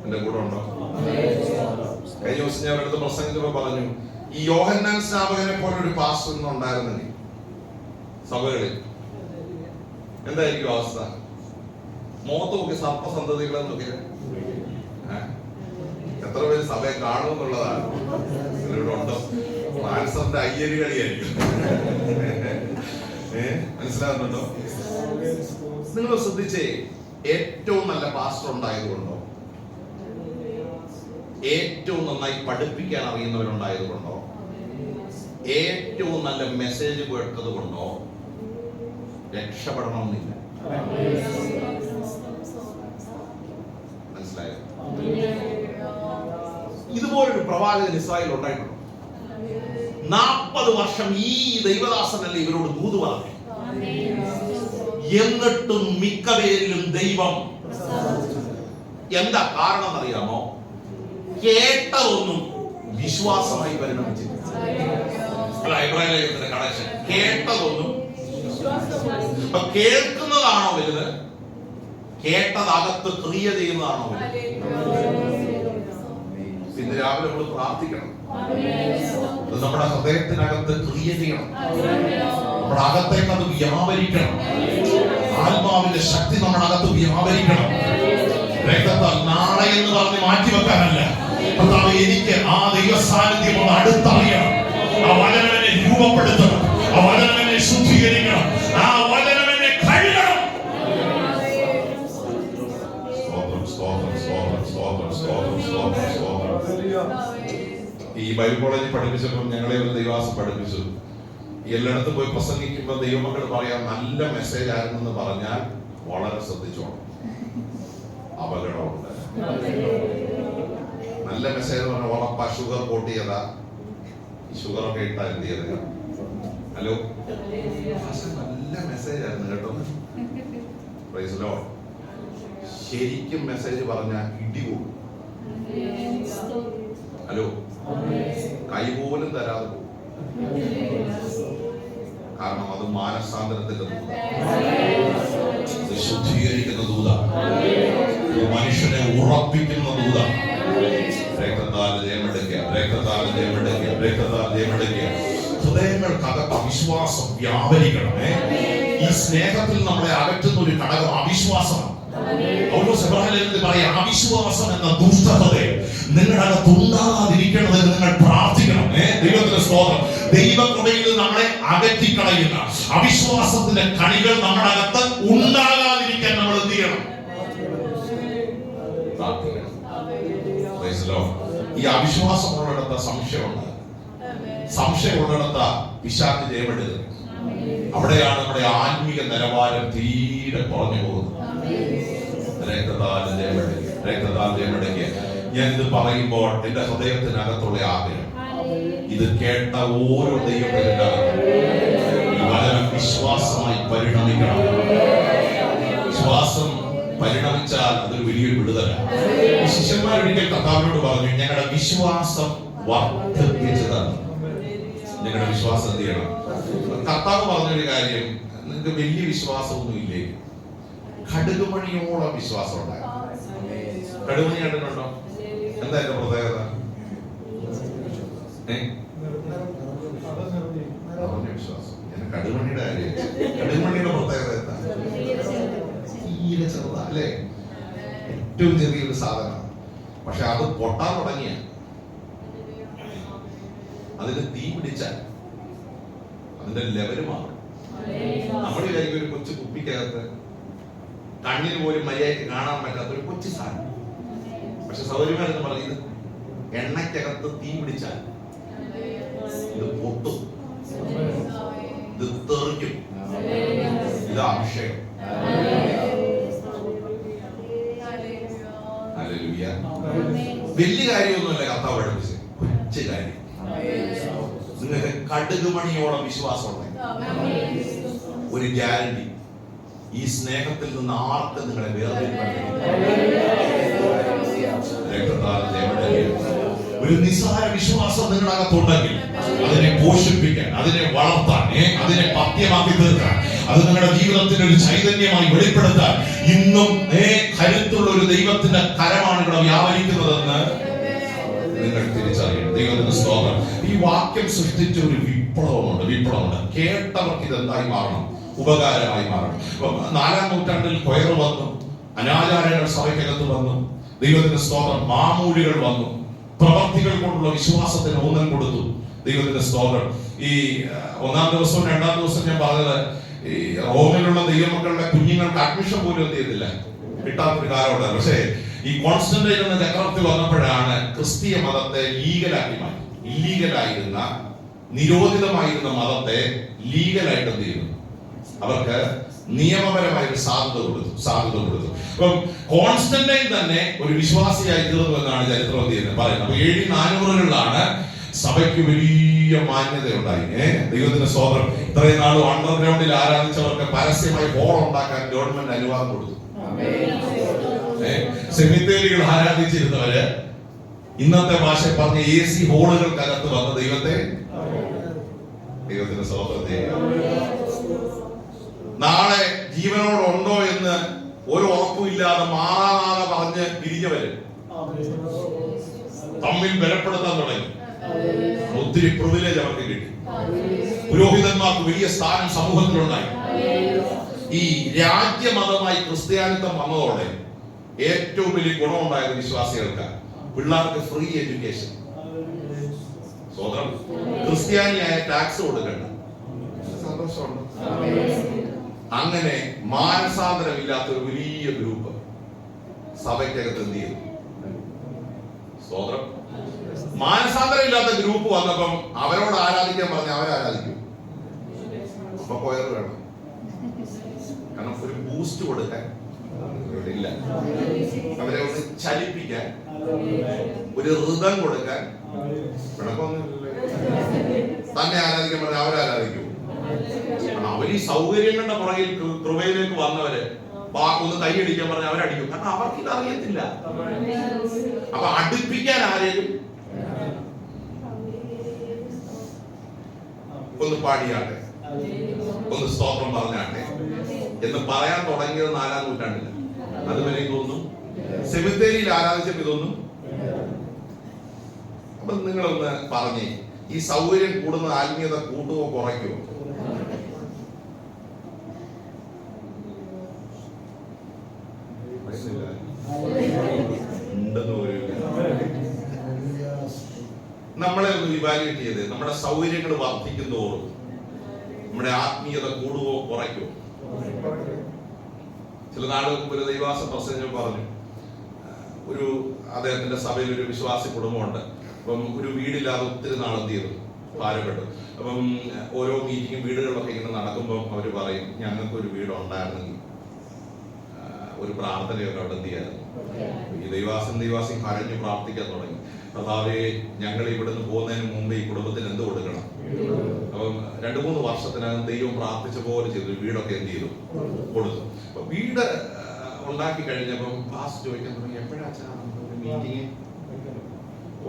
എന്റെ കൂടെ ഉണ്ടോ? കഴിഞ്ഞ ദിവസം ഞാൻ അടുത്ത് പ്രസംഗിച്ചപ്പോ പറഞ്ഞു, ഈ യോഹന്നാൻ സ്നാപകനെ പോലെ ഒരു പാസ്റ്റർ ഒന്നും ഉണ്ടായിരുന്നെങ്കിൽ സഭകളിൽ എന്തായിരിക്കും അവസ്ഥ? മുഖത്ത് നോക്കി സർപ്പസന്തതികളെന്നൊക്കെ എത്ര പേര് സഭയെ കാണുമെന്നുള്ളതാണ്. ഇവിടെ ഉണ്ടോ? ആൻസറിന്റെ അയ്യരി കളിയായിരിക്കും. മനസ്സിലാകുന്നുണ്ടോ? നിങ്ങൾ ശ്രദ്ധിച്ചേ, ഏറ്റവും നല്ല പാസ്റ്റർ ഉണ്ടായതുകൊണ്ടോ, ഏറ്റവും നന്നായി പഠിപ്പിക്കാൻ അറിയുന്നവരുണ്ടായതുകൊണ്ടോ, ഏറ്റവും നല്ല മെസ്സേജ് കേട്ടത് കൊണ്ടോ രക്ഷപ്പെടണമെന്നില്ല. ഇതുപോലൊരു പ്രവാചകൻ ഇസ്രായേൽ ഉണ്ടായിട്ടുണ്ടോ? 40 വർഷം ഈ ദൈവദാസനല്ലേ ഇവരോട് ദൂത് പറഞ്ഞു. എന്നിട്ടും മിക്ക പേരിലും ദൈവം എന്താ കാരണം എന്നറിയാമോ? കേട്ടതൊന്നും വിശ്വാസമായി പരിണമിച്ചില്ല. കണക്ഷൻ കേട്ടതൊന്നും അപ്പൊ കേൾക്കുന്നതാണോ വലുത്? കേട്ടതകത്ത് ക്രിയ ചെയ്യുന്നതാണോ വലുത്? ഇന്ന് രാവിലെ നമ്മൾ പ്രാർത്ഥിക്കണം. അത് നമ്മുടെ ഹൃദയത്തിനകത്ത് ക്രിയ ചെയ്യണം. നമ്മുടെ അകത്തേക്ക് അത് വ്യാപരിക്കണം. ആത്മാവിന്റെ ശക്തി നമ്മുടെ അകത്ത് വ്യാപരിക്കണം. രക്തത്താൽ നാളെ എന്ന് പറഞ്ഞ് മാറ്റിവെക്കാനല്ല. കർത്താവേ, എനിക്ക് ആ ദൈവ സാന്നിധ്യം ഒന്ന് അടുത്തറിയണം. ആ വചനം എന്നെ രൂപപ്പെടുത്തണം. ആ വചനം എന്നെ ശുദ്ധീകരിക്കണം. ആ വചനം എന്നെ കഴുകണം. ഈ ബൈബിൾ കോളേജിൽ പഠിപ്പിച്ചപ്പോൾ ഞങ്ങളെ ഒരു ദൈവാസം പഠിപ്പിച്ചു. എല്ലായിടത്തും പോയി പ്രസംഗിക്കുമ്പോൾ ദൈവമക്കൾ പറയാം നല്ല മെസ്സേജ് ആയിരുന്നെന്ന് പറഞ്ഞാൽ വളരെ ശ്രദ്ധിച്ചോണം, അപകടമുണ്ട്. നല്ല മെസ്സേജ് എന്ന് പറഞ്ഞാൽ ഉറപ്പാ ഷുഗർ കോട്ട് ചെയ്താ. ഈ ഷുഗർ ഒക്കെ ഇട്ടാ എന്ത് ചെയ്ത? ഹലോ, നല്ല മെസ്സേജ് ആയിരുന്നു കേട്ടോ. Praise Lord. ശരിക്കും മെസ്സേജ് പറഞ്ഞാൽ ഇടികൂടും. ഹലോ, കൈപോലും തരാതെ പോകും. കാരണം അത് മാനസാന്തരത്തിന്റെ ദൂത, ശുദ്ധീകരിക്കുന്ന ദൂത, മനുഷ്യനെ ഉറപ്പിക്കുന്ന ദൂത. രക്തത്താൽ ജയമെടുക്കുക, രക്തത്താൽ ജയമെടുക്കുക, രക്തത്താൽ ജയമെടുക്കുക. ഹൃദയങ്ങൾക്കകത്ത് വിശ്വാസം വ്യാപരിക്കണമേ. ഈ സ്നേഹത്തിൽ നമ്മളെ അകറ്റുന്ന ഒരു ഘടകം അവിശ്വാസമാണ്. അവിശ്വാസം എന്ന ദുഷ്ടഹൃദയം നിങ്ങളുടെ അകത്ത് ഉണ്ടാകാതിരിക്കണമെന്ന് നിങ്ങൾ പ്രാർത്ഥിക്കണം. ദൈവത്തിന്റെ സ്തോത്രം. ദൈവകൃപയിൽ നമ്മളെ അകറ്റിക്കളയുന്ന അവിശ്വാസത്തിന്റെ കണികൾ നമ്മുടെ അകത്ത് ഉണ്ടാകാതിരിക്കാൻ നമ്മൾ എന്ത് ചെയ്യണം? ഈ അവിശ്വാസം ഉള്ളിടത്ത സംശയമുണ്ട്. സംശയമുള്ളിടത്ത പിശാച് ജയമെടുക്കുക. അവിടെയാണ് നമ്മുടെ ആത്മീക നിലവാരം തീരെ കുറഞ്ഞു പോകുന്നത്. രക്തത്താൽ ജയമെടുക്കുക. ഞാൻ ഇത് പറയുമ്പോൾ എന്റെ ഹൃദയത്തിനകത്തുള്ള ആഗ്രഹം, ഇത് കേട്ട ഓരോ ദൈവത്തിനകത്തും ഈ വചനം വിശ്വാസമായി പരിണമിക്കണം. വിശ്വാസം പരിണമിച്ചാൽ അതൊരു വലിയൊരു വിടുതലാണ്. ശിഷ്യന്മാരൊരിക്കൽ കർത്താവിനോട് പറഞ്ഞു, ഞങ്ങളുടെ വിശ്വാസം വർദ്ധിപ്പിച്ചതാണ്. ഞങ്ങളുടെ വിശ്വാസം എന്ത് ചെയ്യണം? കർത്താവ് പറഞ്ഞൊരു കാര്യം, നിങ്ങൾക്ക് വലിയ വിശ്വാസമൊന്നും ഇല്ലേ? കടുകുമണിയോളം വിശ്വാസം ഉണ്ടായി. കടുകുമണി കണ്ടിട്ടുണ്ടോ? എന്താ എന്റെ പ്രത്യേകത? വിശ്വാസം. കടുകുമണിയുടെ കാര്യം, കടുകുമണിയുടെ പ്രത്യേകത എന്താ? തീരെ ചെറുതാ അല്ലേ? ഏറ്റവും ചെറിയൊരു സാധനം. പക്ഷെ അത് പൊട്ടാൻ തുടങ്ങിയ, അതിന് തീ പിടിച്ചാൽ അതിന്റെ ലെവല് മാറും. നമ്മുടെ കയ്യിൽ ഒരു കൊച്ചു കുപ്പിക്കകത്ത് കണ്ണിന് പോലും മര്യാദയ്ക്ക് കാണാൻ പറ്റാത്ത ഒരു കൊച്ചു സാധനം. പക്ഷെ സൗകര്യമാരെന്ന് പറഞ്ഞ ഇത് എണ്ണയ്ക്കകത്ത് തീ പിടിച്ചാൽ ഇത് പൊട്ടും, ഇത് തെറിക്കും. ഇത് അഭിഷേകം. വലിയ കാര്യമൊന്നുമല്ല കർത്താവ് പഠിപ്പിച്ചത്, കൊച്ചു കാര്യം. നിങ്ങൾക്ക് കടുകുമണിയോളം വിശ്വാസം ഉണ്ടെങ്കിൽ ഒരു ഗ്യാരണ്ടി, ഈ സ്നേഹത്തിൽ നിന്ന് ആർക്കും നിങ്ങളെ വേർതിരിക്കാൻ ഒരു നിസ്സാര വിശ്വാസം നിങ്ങളുടെ അകത്തുണ്ടെങ്കിൽ അതിനെ പോഷിപ്പിക്കാൻ, അതിനെ വളർത്താൻ, അതിനെ പഥ്യമാക്കി തീർക്കാൻ, അത് നിങ്ങളുടെ ജീവിതത്തിന്റെ ഒരു ചൈതന്യമായി വെളിപ്പെടുത്താൻ ഇന്നും കരുത്തുള്ള ഒരു ദൈവത്തിന്റെ കരമാണ് ഇവിടെ വ്യാപരിക്കുന്നതെന്ന് നിങ്ങൾ തിരിച്ചറിയണം. ദൈവത്തിന്റെ സ്തോത്രം. ഈ വാക്യം സൃഷ്ടിച്ച ഒരു വിപ്ലവമുണ്ട്. കേട്ടവർക്ക് ഇതെന്തായി മാറണം? ഉപകാരമായി മാറണം. 4-ാം നൂറ്റാണ്ടിൽ കൊയർ വന്നു, അനാചാരങ്ങൾ സഭയ്ക്കകത്ത് വന്നു, ദൈവത്തിന്റെ സ്തോത്രം, മാമൂലികൾ വന്നു, പ്രവർത്തികൾ കൊണ്ടുള്ള വിശ്വാസത്തിന് ഊന്നൽ കൊടുത്തു. ദൈവത്തിന്റെ സ്തോത്രം. ഈ 1-ാം ദിവസവും 2-ാം ദിവസവും ഞാൻ പറഞ്ഞത്, ഈ റോമിലുള്ള ദൈവമക്കളുടെ കുഞ്ഞുങ്ങൾക്ക് അഡ്മിഷൻ പോലും എന്ത് ചെയ്തില്ല, കിട്ടാത്തൊരു കാലമുണ്ട്. പക്ഷേ ഈ കോൺസ്റ്റന്റൈൻ എന്ന ചക്രവർത്തി വന്നപ്പോഴാണ് ക്രിസ്തീയ മതത്തെ ലീഗലാക്കി മാറ്റി. ഇല്ലീഗലായിരുന്ന, നിരോധിതമായിരുന്ന മതത്തെ ലീഗലായിട്ട് എന്ത് ചെയ്യുന്നു? അവർക്ക് നിയമപരമായ ഒരു സാധ്യത കൊടുത്തു. അപ്പം കോൺസ്റ്റന്റൈൻ തന്നെ ഒരു വിശ്വാസിയായി തീർന്നു എന്നാണ് ചരിത്രം പറയുന്നത്. അപ്പൊ AD 400-കളിലാണ് സഭയ്ക്ക് വലിയ മാന്യത ഉണ്ടായി. ദൈവത്തിന്റെ സ്തോത്രം. ഇത്രയും നാളും അണ്ടർഗ്രൗണ്ടിൽ ആരാധിച്ചവർക്ക് പരസ്യമായി ഹോൾ ഉണ്ടാക്കാൻ ഗവൺമെന്റ് അനുവാദം കൊടുത്തു. സെമിത്തേരികൾ ആരാധിച്ചിരുന്നവര് ഇന്നത്തെ ഭാഷ പറഞ്ഞ AC ഹോളുകൾക്കകത്ത് വന്ന ദൈവത്തിന്റെ സ്തോത്രത്തെ നാളെ ജീവനോടുണ്ടോ എന്ന് ഒരു ഉറപ്പുമില്ലാതെ മാറാതെ പറഞ്ഞ് പിരിഞ്ഞവര് തമ്മിൽ ബലപ്പെടുത്താൻ തുടങ്ങി. ഒത്തിരി പ്രിവിലേജ് അവർക്ക് കിട്ടി. പുരോഹിതന്മാർക്ക് വലിയ സ്ഥാനം സമൂഹത്തിലുണ്ടായി. ഈ രാജ്യമതമായി ക്രിസ്ത്യാനിത്വം വന്നതോടെ ഏറ്റവും വലിയ ഗുണമുണ്ടായത് വിശ്വാസികൾക്ക്, പിള്ളേർക്ക് ഫ്രീ എഡ്യൂക്കേഷൻ. സ്വതന്ത്രം. ക്രിസ്ത്യാനിയായ ടാക്സ് കൊടുക്കണ്ട. സന്തോഷമുണ്ട്. അങ്ങനെ മാനസാന്തരമില്ലാത്ത ഒരു വലിയ ഗ്രൂപ്പ് സഭയ്ക്കകത്ത് എന്ത് ചെയ്തു? സ്വതന്ത്രം. മാനസാന്തരമില്ലാത്ത ഗ്രൂപ്പ് വന്നപ്പം അവരോട് ആരാധിക്കാൻ പറഞ്ഞ അവരാരാധിക്കും. അപ്പൊ കൊയർ വേണം. കാരണം ഒരു ബൂസ്റ്റ് കൊടുക്കാൻ ഇല്ല. അവരെ ഒന്ന് ചലിപ്പിക്കാൻ, ഒരു ഋതം കൊടുക്കാൻ തന്നെ ആരാധിക്കാൻ പറഞ്ഞ അവരാരാധിക്കും. അവർ ഈ സൗകര്യങ്ങളുടെ പുറകിൽ കൃപയിലേക്ക് വന്നവര് ഒന്ന് കൈയടിക്കാൻ പറഞ്ഞ അവരടിക്കും. കാരണം അവർക്ക് ഇത് അറിയത്തില്ല. അപ്പൊ അടുപ്പിക്കാൻ ആരെയും ഒന്ന് പാടിയാട്ടെ, ഒന്ന് സ്തോത്രം പറഞ്ഞാട്ടെ എന്ന് പറയാൻ തുടങ്ങിയത് 4-ാം നൂറ്റാണ്ടില്. അതുവരെ ഇതൊന്നും സെമിത്തേരിയിൽ ആരാധിച്ചപ്പോ ഇതൊന്നും. അപ്പൊ നിങ്ങളൊന്ന് പറഞ്ഞേ, ഈ സൗകര്യം കൂടുന്ന ആത്മീയത കൂട്ടുവോ കുറയ്ക്കുവോ? നമ്മളെ ഒന്ന് ഇവാലുവേറ്റ് ചെയ്ത് നമ്മുടെ സൗകര്യങ്ങൾ വർദ്ധിക്കുന്നതോറും നമ്മുടെ ആത്മീയത കൂടുവോ കുറയ്ക്കുവോ? ചില നാളുകൾക്ക് ഒരു ദൈവാസ പ്രസംഗം പറഞ്ഞു. ഒരു അദ്ദേഹത്തിന്റെ സഭയിൽ ഒരു വിശ്വാസി കുടുംബമുണ്ട്. അപ്പം ഒരു വീടില്ലാതെ ഒത്തിരി നാൾ എന്ത് ചെയ്തു? ഭാരപ്പെട്ടു. അപ്പം ഓരോ മീറ്റിങ്ങും വീടുകളിലൊക്കെ ഇങ്ങനെ നടക്കുമ്പോൾ അവർ പറയും, ഞങ്ങൾക്ക് ഒരു വീട് ഉണ്ടായിരുന്നെങ്കിൽ ഒരു പ്രാർത്ഥനയൊക്കെ അവിടെ എന്ത് ചെയ്യായിരുന്നു. ഈ ദൈവാസം കരഞ്ഞു പ്രാർത്ഥിക്കാൻ തുടങ്ങി. കർത്താവേ, ഞങ്ങൾ ഇവിടുന്ന് പോകുന്നതിന് മുമ്പ് ഈ കുടുംബത്തിന് എന്ത് കൊടുക്കണം? അപ്പം 2-3 വർഷത്തിനകം ദൈവം പ്രാർത്ഥിച്ച പോലെ ചെയ്തു. വീടൊക്കെ എന്ത് ചെയ്തു? കൊടുത്തു. അപ്പൊ വീട് ഉണ്ടാക്കി കഴിഞ്ഞപ്പം പാസ് ചോദിക്കാൻ തുടങ്ങി, എപ്പോഴാച്ചാ നമുക്ക് മീറ്റിംഗ്?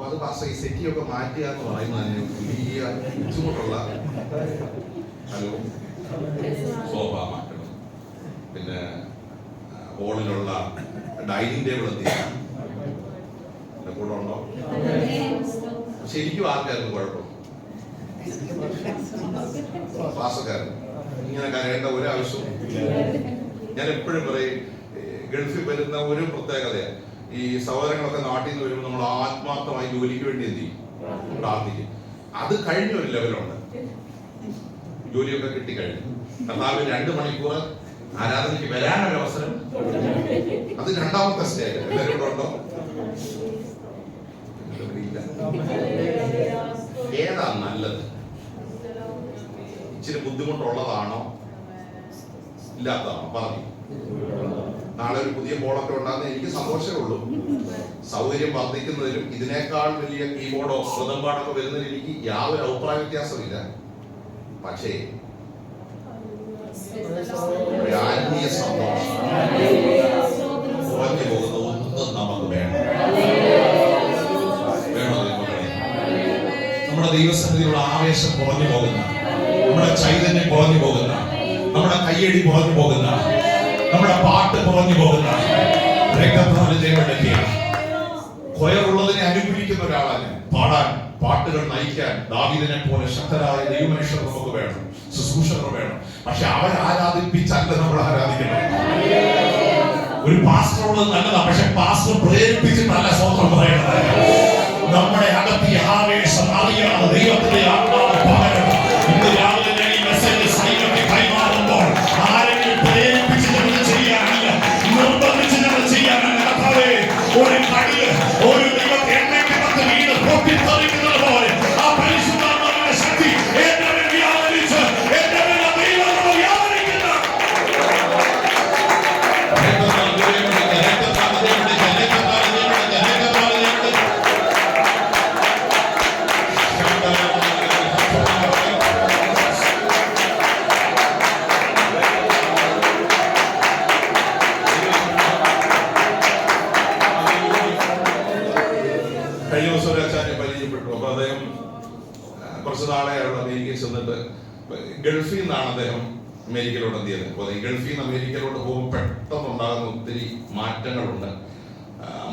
അത് പാസ് ഈ സെറ്റിയൊക്കെ മാറ്റുക എന്ന് പറയുന്നതിന് വലിയ ബുദ്ധിമുട്ടുള്ള. ഹലോ, സോഫ മാറ്റണം, പിന്നെ ഹോളിലുള്ള ഡൈനിങ് ടേബിൾ എന്ത് ചെയ്യണം? കൂടെ ഉണ്ടോ? ശരിക്കും ആർക്കായിരുന്നു കുഴപ്പം? പാസക്കാരൻ. ഇങ്ങനെ കരയേണ്ട ഒരു ആവശ്യവും. ഞാൻ എപ്പോഴും പറയും, ഗൾഫിൽ വരുന്ന ഒരു പ്രത്യേകതയാണ്, ഈ സഹോദരങ്ങളൊക്കെ നാട്ടിൽ നിന്ന് വരുമ്പോൾ നമ്മൾ ആത്മാർത്ഥമായി ജോലിക്ക് വേണ്ടി എന്ത് ചെയ്യും? പ്രാർത്ഥിക്കും. അത് കഴിഞ്ഞ ഒരു ലെവലുണ്ട്. ജോലിയൊക്കെ കിട്ടിക്കഴിഞ്ഞു കർത്താവ് 2 മണിക്കൂർ ആരാധനയ്ക്ക് വരാനൊരു അവസരം. അത് 2ാമത്തെ സ്റ്റേജ്. എല്ലാവരും കൂടെ ഉണ്ടോ? ഏതാ നല്ലത്? ഇച്ചിരി ബുദ്ധിമുട്ടുള്ളതാണോ ഇല്ലാത്തതാണോ? പറഞ്ഞു. നാളെ ഒരു പുതിയ ബോർഡൊക്കെ ഉണ്ടാകുന്ന എനിക്ക് സന്തോഷമേ ഉള്ളൂ. സൗകര്യം വർദ്ധിക്കുന്നതിലും ഇതിനേക്കാൾ വലിയ കീബോർഡോ സ്വതമ്പാടൊക്കെ വരുന്നതിൽ എനിക്ക് യാതൊരു അഭിപ്രായ വ്യത്യാസമില്ല. പക്ഷേ ആത്മീയ സന്തോഷം കുറഞ്ഞു പോകുന്ന ഒന്നും നമുക്ക് വേണം. നമ്മുടെ ദൈവസന്നിധിയിലുള്ള ആവേശം കുറഞ്ഞു പോകുന്ന, നമ്മുടെ ചൈതന്യം കുറഞ്ഞു പോകുന്ന, നമ്മുടെ കയ്യടി കുറഞ്ഞു പോകുന്ന, നമ്മുടെ പാട്ട് കുറഞ്ഞു പോകുന്ന, രക്തത്താൽ ജയമെടുക്കുകയാണ്. കൊയറുള്ളതിനെ അനുഗ്രഹിക്കുന്ന ഒരാളാണ്. പാടാൻ, പാട്ടുകൾ നയിക്കാൻ ദാവീദിനെ പോലെ ശക്തരായ ദൈവമനുഷ്യർ നമുക്ക് വേണം, ശുശ്രൂഷകർ വേണം. പക്ഷെ അവരെ ആരാധിപ്പിച്ചല്ല നമ്മൾ ആരാധിക്കണം. ഒരു പാസ്റ്ററോട് നല്ലതാണ്, പക്ഷെ പാസ്റ്റർ പ്രേരിപ്പിച്ചിട്ടല്ല സ്വന്തം പറയണത്. നമ്മുടെ അകത്ത് ആവേശം അറിയാതെ ദൈവത്തിന്റെ ആത്മാവ് പകരണം. ഇന്ന് രാവിലെ ഞാൻ ഈ മെസ്സേജ് സൈലൊക്കെ കൈമാറുമ്പോൾ ആരെങ്കിലും പ്രേരിപ്പിച്ച് നമ്മൾ ചെയ്യാനല്ല, നിർബന്ധിച്ച് നമ്മൾ ചെയ്യാനല്ല. കർത്താവേ, ഒരു കടില് ഒരു ദൈവത്തെ 8-10 വീട് പൊട്ടിത്തെറിക്കുന്നത് പോലെ ആ പരിശുദ്ധാത്മാവിന്റെ ശക്തി എന്റെ മേൽ വ്യാപരിച്ച് എന്റെ മേൽ ദൈവം വ്യാപരിക്കുന്നു. കഴിഞ്ഞ ദിവസം ഒരു അച്ഛനെ പരിചയപ്പെട്ടു. അപ്പൊ അദ്ദേഹം കുറച്ച് നാളെ അവിടെ അമേരിക്കയിൽ ചെന്നിട്ട് ഗൾഫിൽ നിന്നാണ് അദ്ദേഹം അമേരിക്കയിലോട്ട് എത്തിയത്. അപ്പോൾ ഈ ഗൾഫിൽ നിന്ന് അമേരിക്കയിലോട്ട് പോകുമ്പോൾ പെട്ടെന്നുണ്ടാകുന്ന ഒത്തിരി മാറ്റങ്ങളുണ്ട്,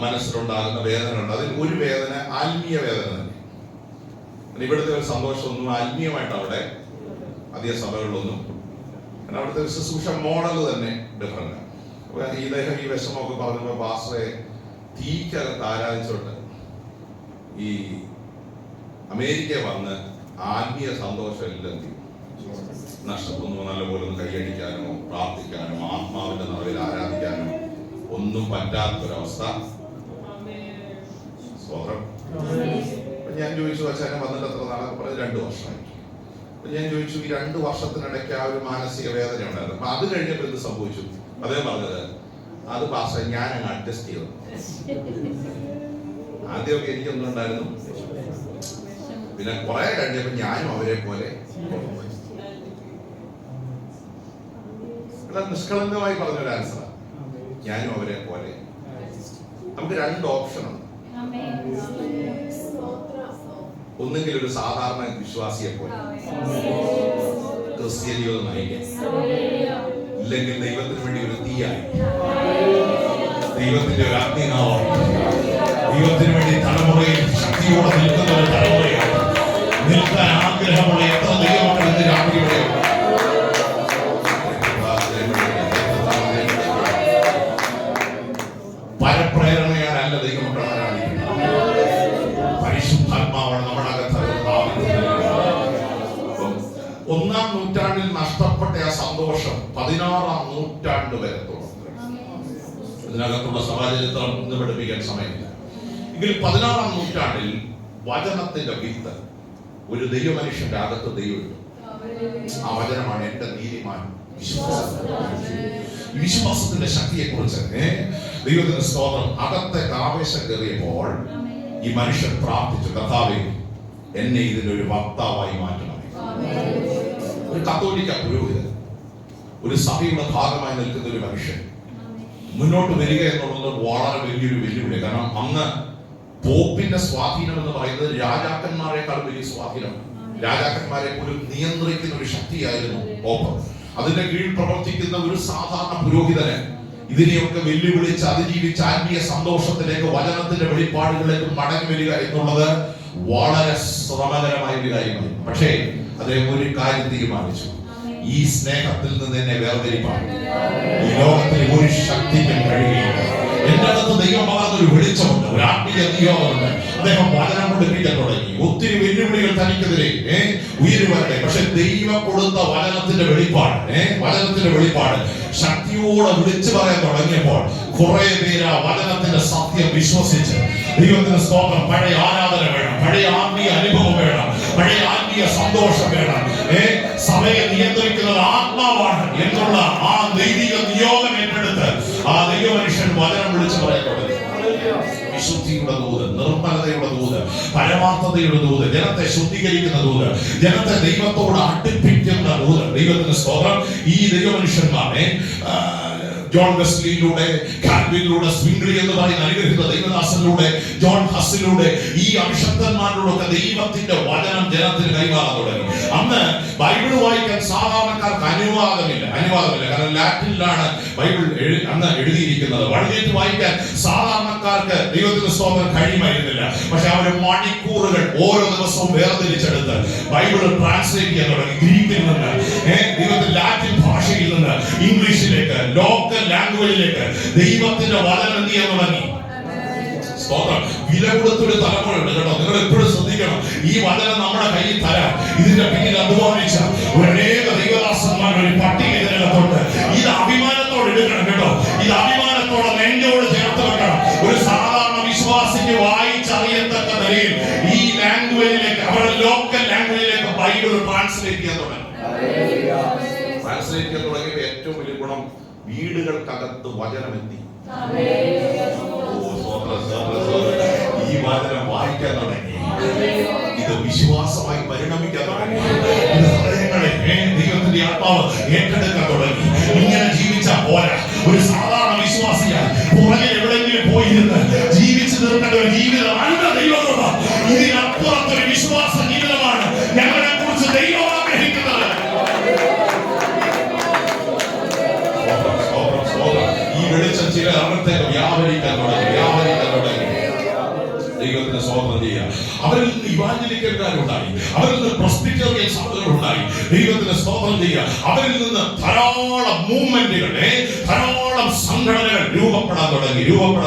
മനസ്സിലുണ്ടാകുന്ന വേദനകളുണ്ട്. അതിൽ ഒരു വേദന ആത്മീയ വേദന തന്നെ. ഇവിടുത്തെ ഒരു സന്തോഷമൊന്നും ആത്മീയമായിട്ട് അവിടെ അധിക സഭകളിലൊന്നും, അവിടുത്തെ ശുശ്രൂഷ മോഡൽ തന്നെ ഡിഫറൻറ്റ്. അപ്പൊ ഇദ്ദേഹം ഈ വിഷമമൊക്കെ പറഞ്ഞപ്പോൾ പാസ്റ്ററെ തീക്കകത്ത് ആരാധിച്ചോട്ട് ഈ അമേരിക്ക വന്ന് ആത്മീയ സന്തോഷം എല്ലാം നഷ്ടപ്പെടുന്നു. നല്ലപോലെ ഒന്ന് കൈയടിക്കാനോ പ്രാർത്ഥിക്കാനോ ആത്മാവിന്റെ നിറവിൽ ആരാധിക്കാനോ ഒന്നും പറ്റാത്തൊരവസ്ഥ. സ്വതന്ത്രം. ഞാൻ ചോദിച്ചു അച്ഛനെ വന്നിട്ട് എത്ര നാളെ? പറഞ്ഞത് 2 വർഷമായി. ഞാൻ ചോദിച്ചു ഈ 2 വർഷത്തിനിടയ്ക്ക് ആ ഒരു മാനസിക വേദന ഉണ്ടായിരുന്നു. അപ്പൊ അത് കഴിഞ്ഞപ്പോൾ എന്ത് സംഭവിച്ചു? അതേ പറഞ്ഞത് അത് പാസ്റ്റർ ഞാൻ അങ്ങ് അഡ്ജസ്റ്റ് ചെയ്തു. ആദ്യമൊക്കെ എനിക്കൊന്നും ഉണ്ടായിരുന്നു, പിന്നെ കുറെ കഴിഞ്ഞപ്പോ ഞാനും അവരെ പോലെ നിഷ്കളങ്കമായി പറഞ്ഞൊരു ആൻസറാണ്. ഞാനും അവരെ പോലെ. നമുക്ക് 2 ഓപ്ഷനുണ്ട്. ഒന്നെങ്കിൽ ഒരു സാധാരണ വിശ്വാസിയെ പോലെ ക്രിസ്ത്യൻ ജീവിതം നയിക്കാം, ഇല്ലെങ്കിൽ ദൈവത്തിന് വേണ്ടി ഒരു തീയായി, ദൈവത്തിന്റെ ഒരു അഗ്നിനാവായി, ദൈവത്തിന് വേണ്ടി തലമുറയിൽ ശക്തിയോടെ നിൽക്കുന്ന ഒരു തലമുറയാണ്. നിൽക്കാൻ ആഗ്രഹമുള്ള എത്ര ദൈവമക്കൾ ഇന്ന് രാത്രി ഇവിടെ പരപ്രേരണയാലല്ല ദൈവമക്കൾ ആരാധിക്കുന്നത്. പരിശുദ്ധാത്മാവാണ് നമ്മുടെ അകത്ത്. 1-ാം നൂറ്റാണ്ടിൽ നഷ്ടപ്പെട്ട ആ സന്തോഷം 16-ാം നൂറ്റാണ്ട് വരെ തുടർന്നു. ഇതിനകത്തുള്ള സഭാചരിത്രം ഇന്ന് പഠിപ്പിക്കാൻ സമയമില്ല. എങ്കിൽ 16-ാം നൂറ്റാണ്ടിൽ വചനത്തിന്റെ വിത്ത് ഒരു ദൈവമനുഷ്യന്റെ അകത്ത് ദൈവമുണ്ട്. ആ വചനമാണ് എന്റെ നീതിമാൻ വിശ്വാസം. വിശ്വാസത്തിന്റെ ശക്തിയെ കുറിച്ച് ദൈവത്തിന്റെ സ്തോത്രം. അകത്തെ ആവേശം കയറിയപ്പോൾ ഈ മനുഷ്യൻ പ്രാർത്ഥിച്ചു, കർത്താവേ എന്നെ ഇതിന്റെ ഒരു വക്താവായി മാറ്റണം. ഒരു കത്തോലിക്ക പുരോഹിതൻ, ഒരു സഭയുടെ ഭാഗമായി നിൽക്കുന്ന ഒരു മനുഷ്യൻ മുന്നോട്ട് വരിക എന്നുള്ളത് വളരെ വലിയൊരു വെല്ലുവിളി. കാരണം അന്ന് പോപ്പിന്റെ സ്വാധീനം എന്ന് പറയുന്നത് രാജാക്കന്മാരെക്കാൾ വലിയ സ്വാധീനമാണ്. രാജാക്കന്മാരെ പോലും നിയന്ത്രിക്കുന്ന ഒരു ശക്തിയായിരുന്നു പോപ്പ്. അതിന്റെ കീഴിൽ പ്രവർത്തിക്കുന്ന ഒരു സാധാരണ പുരോഹിതന് ഇതിനെയൊക്കെ വെല്ലുവിളിച്ച് അതിജീവിച്ച് ആത്മീയ സന്തോഷത്തിലേക്ക്, വചനത്തിന്റെ വെളിപ്പാടുകളിലേക്ക് മടങ്ങി വരിക എന്നുള്ളത് വളരെ ശ്രമകരമായ ഒരു കാര്യമായി. പക്ഷേ അദ്ദേഹം ഒരു കാര്യം തീരുമാനിച്ചു, ഈ സ്നേഹത്തിൽ നിന്ന് എന്നെ വേർതിരിപ്പാൻ ഈ ലോകത്തിൽ ഒരു ശക്തിക്കും കഴിയുകയില്ല. എന്റെ അകത്ത് ദൈവം പകർന്നൊരു വെളിച്ചമുണ്ട്, ഒരു ആത്മീയ നിയോഗമുണ്ട്. അദ്ദേഹം വചനം പഠിപ്പിക്കാൻ തുടങ്ങി. ഒത്തിരി വെല്ലുവിളികൾ തനിക്കെതിരെ ഉയരുവരട്ടെ. പക്ഷെ ദൈവം കൊടുത്ത വചനത്തിന്റെ വെളിപ്പാട് ശക്തിയോടെ വിളിച്ചു പറയാൻ തുടങ്ങിയപ്പോൾ കുറെ പേര് ആ വചനത്തിന്റെ സത്യം വിശ്വസിച്ച് ദൈവത്തിന്റെ സ്തോത്രം. പഴയ ആരാധന വേണം, പഴയ ആത്മീയ അനുഭവം വേണം, പഴയ ആത്മീയ സന്തോഷം വേണം. സഭയെ നിയന്ത്രിക്കുന്നത് ആത്മാവാണ് എന്നുള്ള ആ ദൈവിക നിയോഗം ഏറ്റെടുത്ത് ആ ദൈവ മനുഷ്യൻ വചനം വിളിച്ചു പറയാൻ തുടങ്ങി. വിശുദ്ധിയുടെ ദൂത്, നിർമ്മലതയുടെ ദൂത്, പരമാർത്ഥതയുടെ ദൂത്, ജനത്തെ ശുദ്ധീകരിക്കുന്ന ദൂത്, ജനത്തെ ദൈവത്തോട് അടുപ്പിക്കുന്ന ദൂത്. ദൈവത്തിന്റെ സ്തോത്രം. ഈ ദൈവമനുഷ്യന്മാരെ ജോൺ വെസ്ലിയിലൂടെ, കാൽവിനിലൂടെ, സ്വിംഗ്ലി എന്ന് പറയുന്ന അനുഗ്രഹിത ദൈവദാസനിലൂടെ, ജോൺ ഹസ്സിലൂടെ, ഈ അഭിഷക്തന്മാരിലൂടെ ദൈവത്തിന്റെ വചനം ജനത്തിന് കൈമാറാൻ തുടങ്ങി. അന്ന് ബൈബിൾ വായിക്കാൻ സാധാരണക്കാർക്ക് അനുവാദമില്ല. കാരണം ലാറ്റിനിലാണ് ബൈബിൾ അന്ന് എഴുതിയിരിക്കുന്നത്. വഴുതിയിട്ട് വായിക്കാൻ സാധാരണക്കാർക്ക് ദൈവത്തിന്റെ സ്തോത്രം കഴിയുമായിരുന്നില്ല. പക്ഷെ അവർ മണിക്കൂറുകൾ ഓരോ ദിവസവും വേർതിരിച്ചെടുത്ത് ബൈബിൾ ട്രാൻസ്ലേറ്റ് ചെയ്യാൻ തുടങ്ങി. ഗ്രീക്കിൽ നിന്ന്, ദൈവത്തിന്റെ ലാറ്റിൻ ഭാഷയിൽ നിന്ന് ഇംഗ്ലീഷിലേക്ക്, ലോക്കൽ ലാംഗ്വേജിലേക്ക് ദൈവത്തിന്റെ വചനം എന്ത് ചെയ്യാൻ തുടങ്ങി. സ്തോത്രം. വില കൊടുത്തൊരു തലമുറയുണ്ട് കേട്ടോ. നിങ്ങൾ എപ്പോഴും ശ്രദ്ധിക്കണം. ഈ വചനം നമ്മുടെ കയ്യിൽ തരാൻ ഇതിന്റെ പിന്നിൽ അധ്വാനിച്ച അനേക ദൈവദാസന്മാർ ഒരു പട്ടിക ഇതിനകത്തുണ്ട്. ഇത് അഭിമാനത്തോടെ എടുക്കണം കേട്ടോ. ഇത് അഭിമാനത്തോടെ നെഞ്ചോട് ചേർത്ത് വെക്കണം. ഒരു സാധാരണ വിശ്വാസിക്ക് വായിച്ചറിയത്തക്ക നിലയിൽ ഈ ലാംഗ്വേജിലേക്ക്, അവരുടെ ലോക്കൽ ലാംഗ്വേജിലേക്ക് ബൈബിൾ ട്രാൻസ്ലേറ്റ് ചെയ്യാൻ തുടങ്ങി. ട്രാൻസ്ലേറ്റ് ചെയ്യാൻ തുടങ്ങിയപ്പോൾ ഏറ്റവും വലിയ ഗുണം, വീടുകൾക്കകത്ത് വചനമെത്തി. ഈ വചനം വായിക്കാൻ തുടങ്ങി. ഇത് വിശ്വാസമായി പരിണമിക്കാൻ തുടങ്ങി. ഇത് ഹൃദയങ്ങളെ ദൈവത്തിന്റെ ആത്മാവ് ഏറ്റെടുക്കാൻ തുടങ്ങി. ഇങ്ങനെ ജീവിച്ചാൽ പോരാ. ഒരു സാധാരണ വിശ്വാസിയാൽ പുറകിൽ എവിടെയെങ്കിലും പോയിരുന്ന് ജീവിച്ചു തീർക്കേണ്ട ഒരു ജീവിതം അല്ല ദൈവകൃപ. ദൈവത്തിന് സ്തോത്രം ചെയ്യുക. അവരിൽ നിന്ന് ഇവാഞ്ചലിക്കൽക്കാരുണ്ടായി, അവരിൽ നിന്ന് പ്രസ്ബിറ്റേറിയൻ സഭകളുണ്ടായി. ദൈവത്തിന് സ്തോത്രം ചെയ്യുക. അവരിൽ നിന്ന് ധാരാളം മൂവ്മെന്റുകൾ, ധാരാളം സംഘടനകൾ രൂപപ്പെടാൻ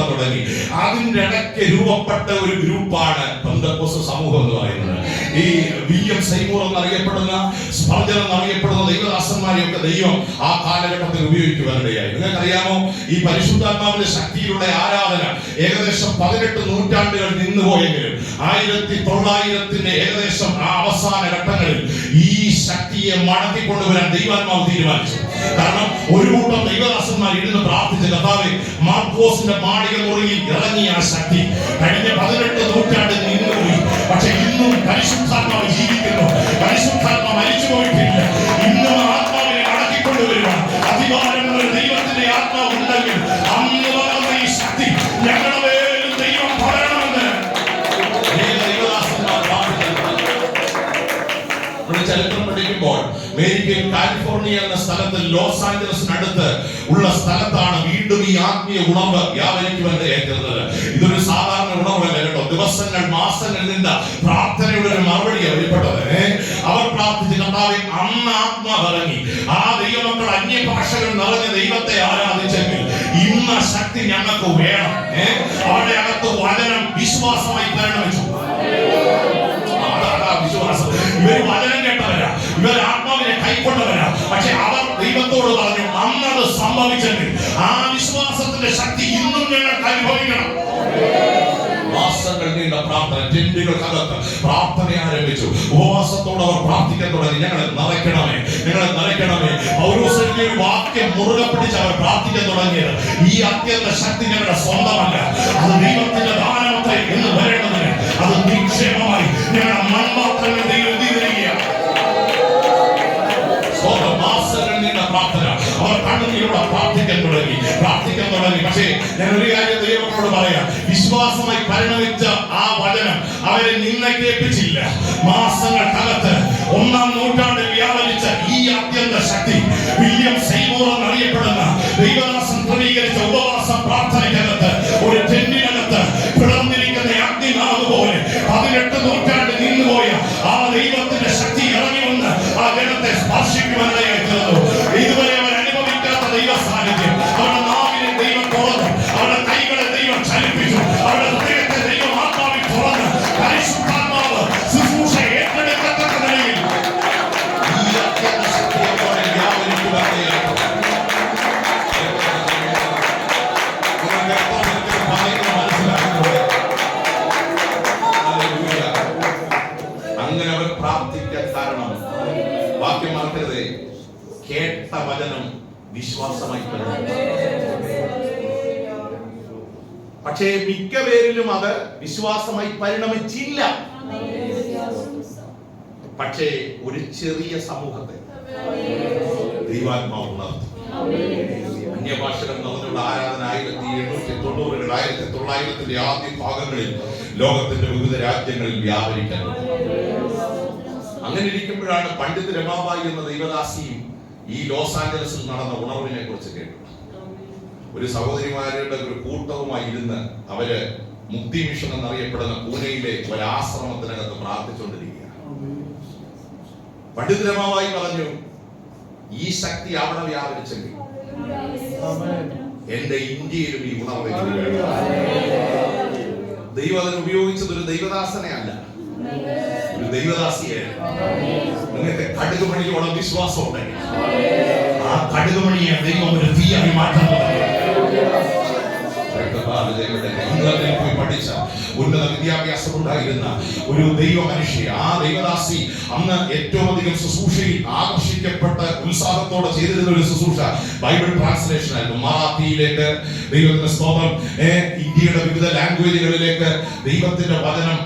തുടങ്ങി. അതിന്റെ ഇടയ്ക്ക് രൂപപ്പെട്ട ഒരു ഗ്രൂപ്പാണ് പെന്തക്കോസ്ത് സമൂഹം എന്ന് പറയുന്നത്. ഈ വില്യം സൈമൂർ എന്നറിയപ്പെടുന്ന, സ്പർജൻ എന്നറിയപ്പെടുന്ന ദൈവദാസന്മാരെയൊക്കെ ദൈവം ആ കാലഘട്ടത്തിൽ ഉപയോഗിക്കുവാനിടയായി. നിങ്ങൾക്കറിയാമോ, ഈ പരിശുദ്ധാത്മാവിന്റെ ശക്തിയിലുള്ള ആരാധന ഏകദേശം 18 നൂറ്റാണ്ടുകൾ നിന്നുപോയെങ്കിലും 1900 ഏകദേശം ആ അവസാന ഘട്ടങ്ങളിൽ ഈ ശക്തിയെ മടക്കിക്കൊണ്ടുവരാൻ ദൈവാത്മാവ് തീരുമാനിച്ചു. കാരണം ഒരു കൂട്ടം ദൈവദാസന്മാർ ഇരുന്ന് പ്രാർത്ഥിച്ച കർത്താവേ, മാർക്കോസിന്റെ മാളിക മുറിയിൽ ഇറങ്ങിയ ആ ശക്തി കഴിഞ്ഞ 18 നൂറ്റാണ്ടിൽ നിന്നുപോയി. പക്ഷെ ഇന്നും പരിശുദ്ധാത്മാവ് ജീവിക്കുന്നു. പരിശുദ്ധാത്മാവ് മരിച്ചു പോയിട്ടില്ല. ഇന്നും ആത്മാവിനെ മടക്കിക്കൊണ്ടുവരുവാൻ അധികാരമുള്ള ദൈവത്തിന്റെ ആത്മാവ് ഉണ്ടെങ്കിൽ അന്ന് വളർന്ന ഈ ശക്തി ഞങ്ങളുടെ മേലും ദൈവം പറയണമെന്ന് ദൈവദാസന്മാർ പ്രാർത്ഥിക്കുന്നു. ചരിത്രം പഠിക്കുമ്പോൾ അമേരിക്കയിൽ കാലിഫോർണിയ എന്ന സ്ഥലത്ത്, ലോസ് ആഞ്ചലസിനടുത്ത് ഉള്ള സ്ഥലത്താണ് വീണ്ടും ഈ ആത്മീയ ഉണർവ് വ്യാപരിക്കുവാൻ ഏറ്റുന്നത്. ഇതൊരു സാധാരണ ഉണർവല്ല കേട്ടോ. ദിവസങ്ങൾ, മാസങ്ങൾ നിന്ന പ്രാർത്ഥനയുടെ ഒരു മറുപടിയാണ് വെളിപ്പെട്ടത്. അവർ പ്രാർത്ഥിച്ച് കർത്താവേ, അന്ന് ആത്മാവ് ഇറങ്ങി ആ ദൈവമക്കൾ അന്യഭാഷകൾ നിറഞ്ഞ ദൈവത്തെ ആരാധിച്ചെങ്കിൽ ഇന്ന ശക്തി ഞങ്ങൾക്ക് വേണം. അവരുടെ അകത്ത് വചനം വിശ്വാസമായി പരിണമിച്ചു. വിശ്വാസം. ഇവർ വചനം കേട്ടവരാ, ഇവർ ആത്മാവിനെ കൈക്കൊണ്ടവരാ. പക്ഷെ അവർ ദൈവത്തോട് പറഞ്ഞു, അന്നത് സംഭവിച്ചെങ്കിൽ ആ വിശ്വാസത്തിന്റെ ശക്തി ഇന്നും ഞങ്ങൾക്ക് അനുഭവിക്കണം. മാസങ്ങൾ നീണ്ട പ്രാർത്ഥന, ടെന്റുകൾക്കകത്ത് പ്രാർത്ഥന ആരംഭിച്ചു. ഉപവാസത്തോടെ അവർ പ്രാർത്ഥിക്കാൻ തുടങ്ങി. ഞങ്ങളെ നിറയ്ക്കണമേ. പൗലോസിന്റെ ഒരു വാക്യം മുറുകെ പിടിച്ച് അവർ പ്രാർത്ഥിക്കാൻ തുടങ്ങിയത്, ഈ അത്യന്ത ശക്തി ഞങ്ങളുടെ സ്വന്തമല്ല, അത് ദൈവത്തിന്റെ ദാനമത്രേ എന്ന് പറയേണ്ടതിന് അത് നിക്ഷേപമായി ഞങ്ങളുടെ മൺപാത്രങ്ങൾ ദൈവം തീരുകയാണ്. മാസങ്ങൾ നീണ്ട പ്രാർത്ഥന, അവർ കണ്ണുനീരോടെ പ്രാർത്ഥിക്കാൻ തുടങ്ങി. പക്ഷേ ഞാൻ ഒരു കാര്യം ദൈവത്തോട് പറയാം, വിശ്വാസമായി പരിണമിച്ച ആ വചനം അവരെ നിന്നേൽപ്പിച്ചില്ല. മാസങ്ങൾക്കകത്ത് 1-ാം നൂറ്റാണ്ടിൽ വ്യാപരിച്ച ഈ അത്യന്ത ശക്തി വില്യം സൈമൂർ എന്നറിയപ്പെടുന്ന ദൈവദാസൻ ക്രമീകരിച്ച ഉപവാസ പ്രാർത്ഥനയ്ക്കകത്ത് ഒരു ടെന്റിനകത്ത് പിളർന്നിരിക്കുന്ന അഗ്നിനാവ് പോലെ 18 നൂറ്റാണ്ടിൽ നിന്നുപോയ ആ ദൈവത്തിന്റെ ശക്തി ഇറങ്ങി വന്ന് ആ ജനത്തെ സ്പർശിക്കുവാനായി തീർന്നു. ഇതുവരെ അവർ അനുഭവിക്കാത്ത ദൈവ സാന്നിധ്യം അവരുടെ നാവിനെ ദൈവം തുറന്നു, അവരുടെ കൈകളെ ദൈവം ചലിപ്പിച്ചു, അവരുടെ ഹൃദയത്തെ ദൈവം ആത്മാവിൽ തുറന്ന് പരിശുദ്ധാത്മാവ് ശുശ്രൂഷ ഏറ്റെടുക്കത്തക്ക നിലയിൽ ഈ അത്യന്ത ശക്തിയോടെ വ്യാപരിക്കുവാനായി അങ്ങനെ അവർ പ്രാർത്ഥിക്കാൻ കാരണം വാക്യം മാറ്റരുതേ, കേട്ട വചനം വിശ്വാസമായി പരിണമിച്ചു. പക്ഷേ മിക്ക പേരിലും അത് വിശ്വാസമായി പരിണമിച്ചില്ല. പക്ഷേ ഒരു ചെറിയ സമൂഹത്തെ ദൈവാത്മാവ് ഉണർത്തി. അന്യഭാഷകൾ നിറഞ്ഞുള്ള ആരാധന 1890-കൾ 1900-ന്റെ ആദ്യ ഭാഗങ്ങളിൽ ലോകത്തിന്റെ വിവിധ രാജ്യങ്ങളിൽ വ്യാപരിക്കാൻ. അങ്ങനെ ഇരിക്കുമ്പോഴാണ് പണ്ഡിത് രമാബായി എന്ന ദൈവദാസിയും ഈ ലോസ് ആഞ്ചലസിൽ നടന്ന ഉണർവിനെ കുറിച്ച് കേട്ടു. ഒരു സഹോദരിമാരുടെ ഒരു കൂട്ടവുമായി ഇരുന്ന് അവര് മുക്തി മിഷൻ എന്നറിയപ്പെടുന്ന പൂനെയിലെ ഒരു ആശ്രമത്തിനകത്ത് പ്രാർത്ഥിച്ചുകൊണ്ടിരിക്കുകയാണ്. പണ്ഡിത് രമാബായി പറഞ്ഞു, ഈ ശക്തി അവിടെ വ്യാപരിച്ചെങ്കിൽ എന്റെ ഇന്ത്യയിലും ഈ ഉണർവ് ദൈവം അതിന് ഉപയോഗിച്ചത് ഒരു ദൈവദാസനെ അല്ല, ഒരു ദൈവദാസിയെ. നിങ്ങൾക്ക് കടുകുമണിയോളം വിശ്വാസം ഉണ്ടെങ്കിൽ ആ കടുകുമണിയെ ദൈവം ഒരു തീയായി മാറ്റാൻ ഇംഗ്ലണ്ടിൽ പോയി പഠിച്ച ഉന്നത വിദ്യാഭ്യാസം ഉണ്ടായിരുന്ന ഒരു ദൈവ മനുഷ്യ, ആ ദൈവദാസി അന്ന് ഏറ്റവും അധികം ശുശ്രൂഷയിൽ ആകർഷിക്കപ്പെട്ട ഉത്സാഹത്തോടെ ചെയ്തിരുന്ന ഒരു ശുശ്രൂഷ ബൈബിൾ ട്രാൻസ്ലേഷൻ ആയിരുന്നു. മറാത്തിയിലേക്ക് ദൈവത്തിന്റെ സ്തോത്രം, ഇന്ത്യയുടെ വിവിധ ലാംഗ്വേജുകളിലേക്ക് ദൈവത്തിന്റെ വചനം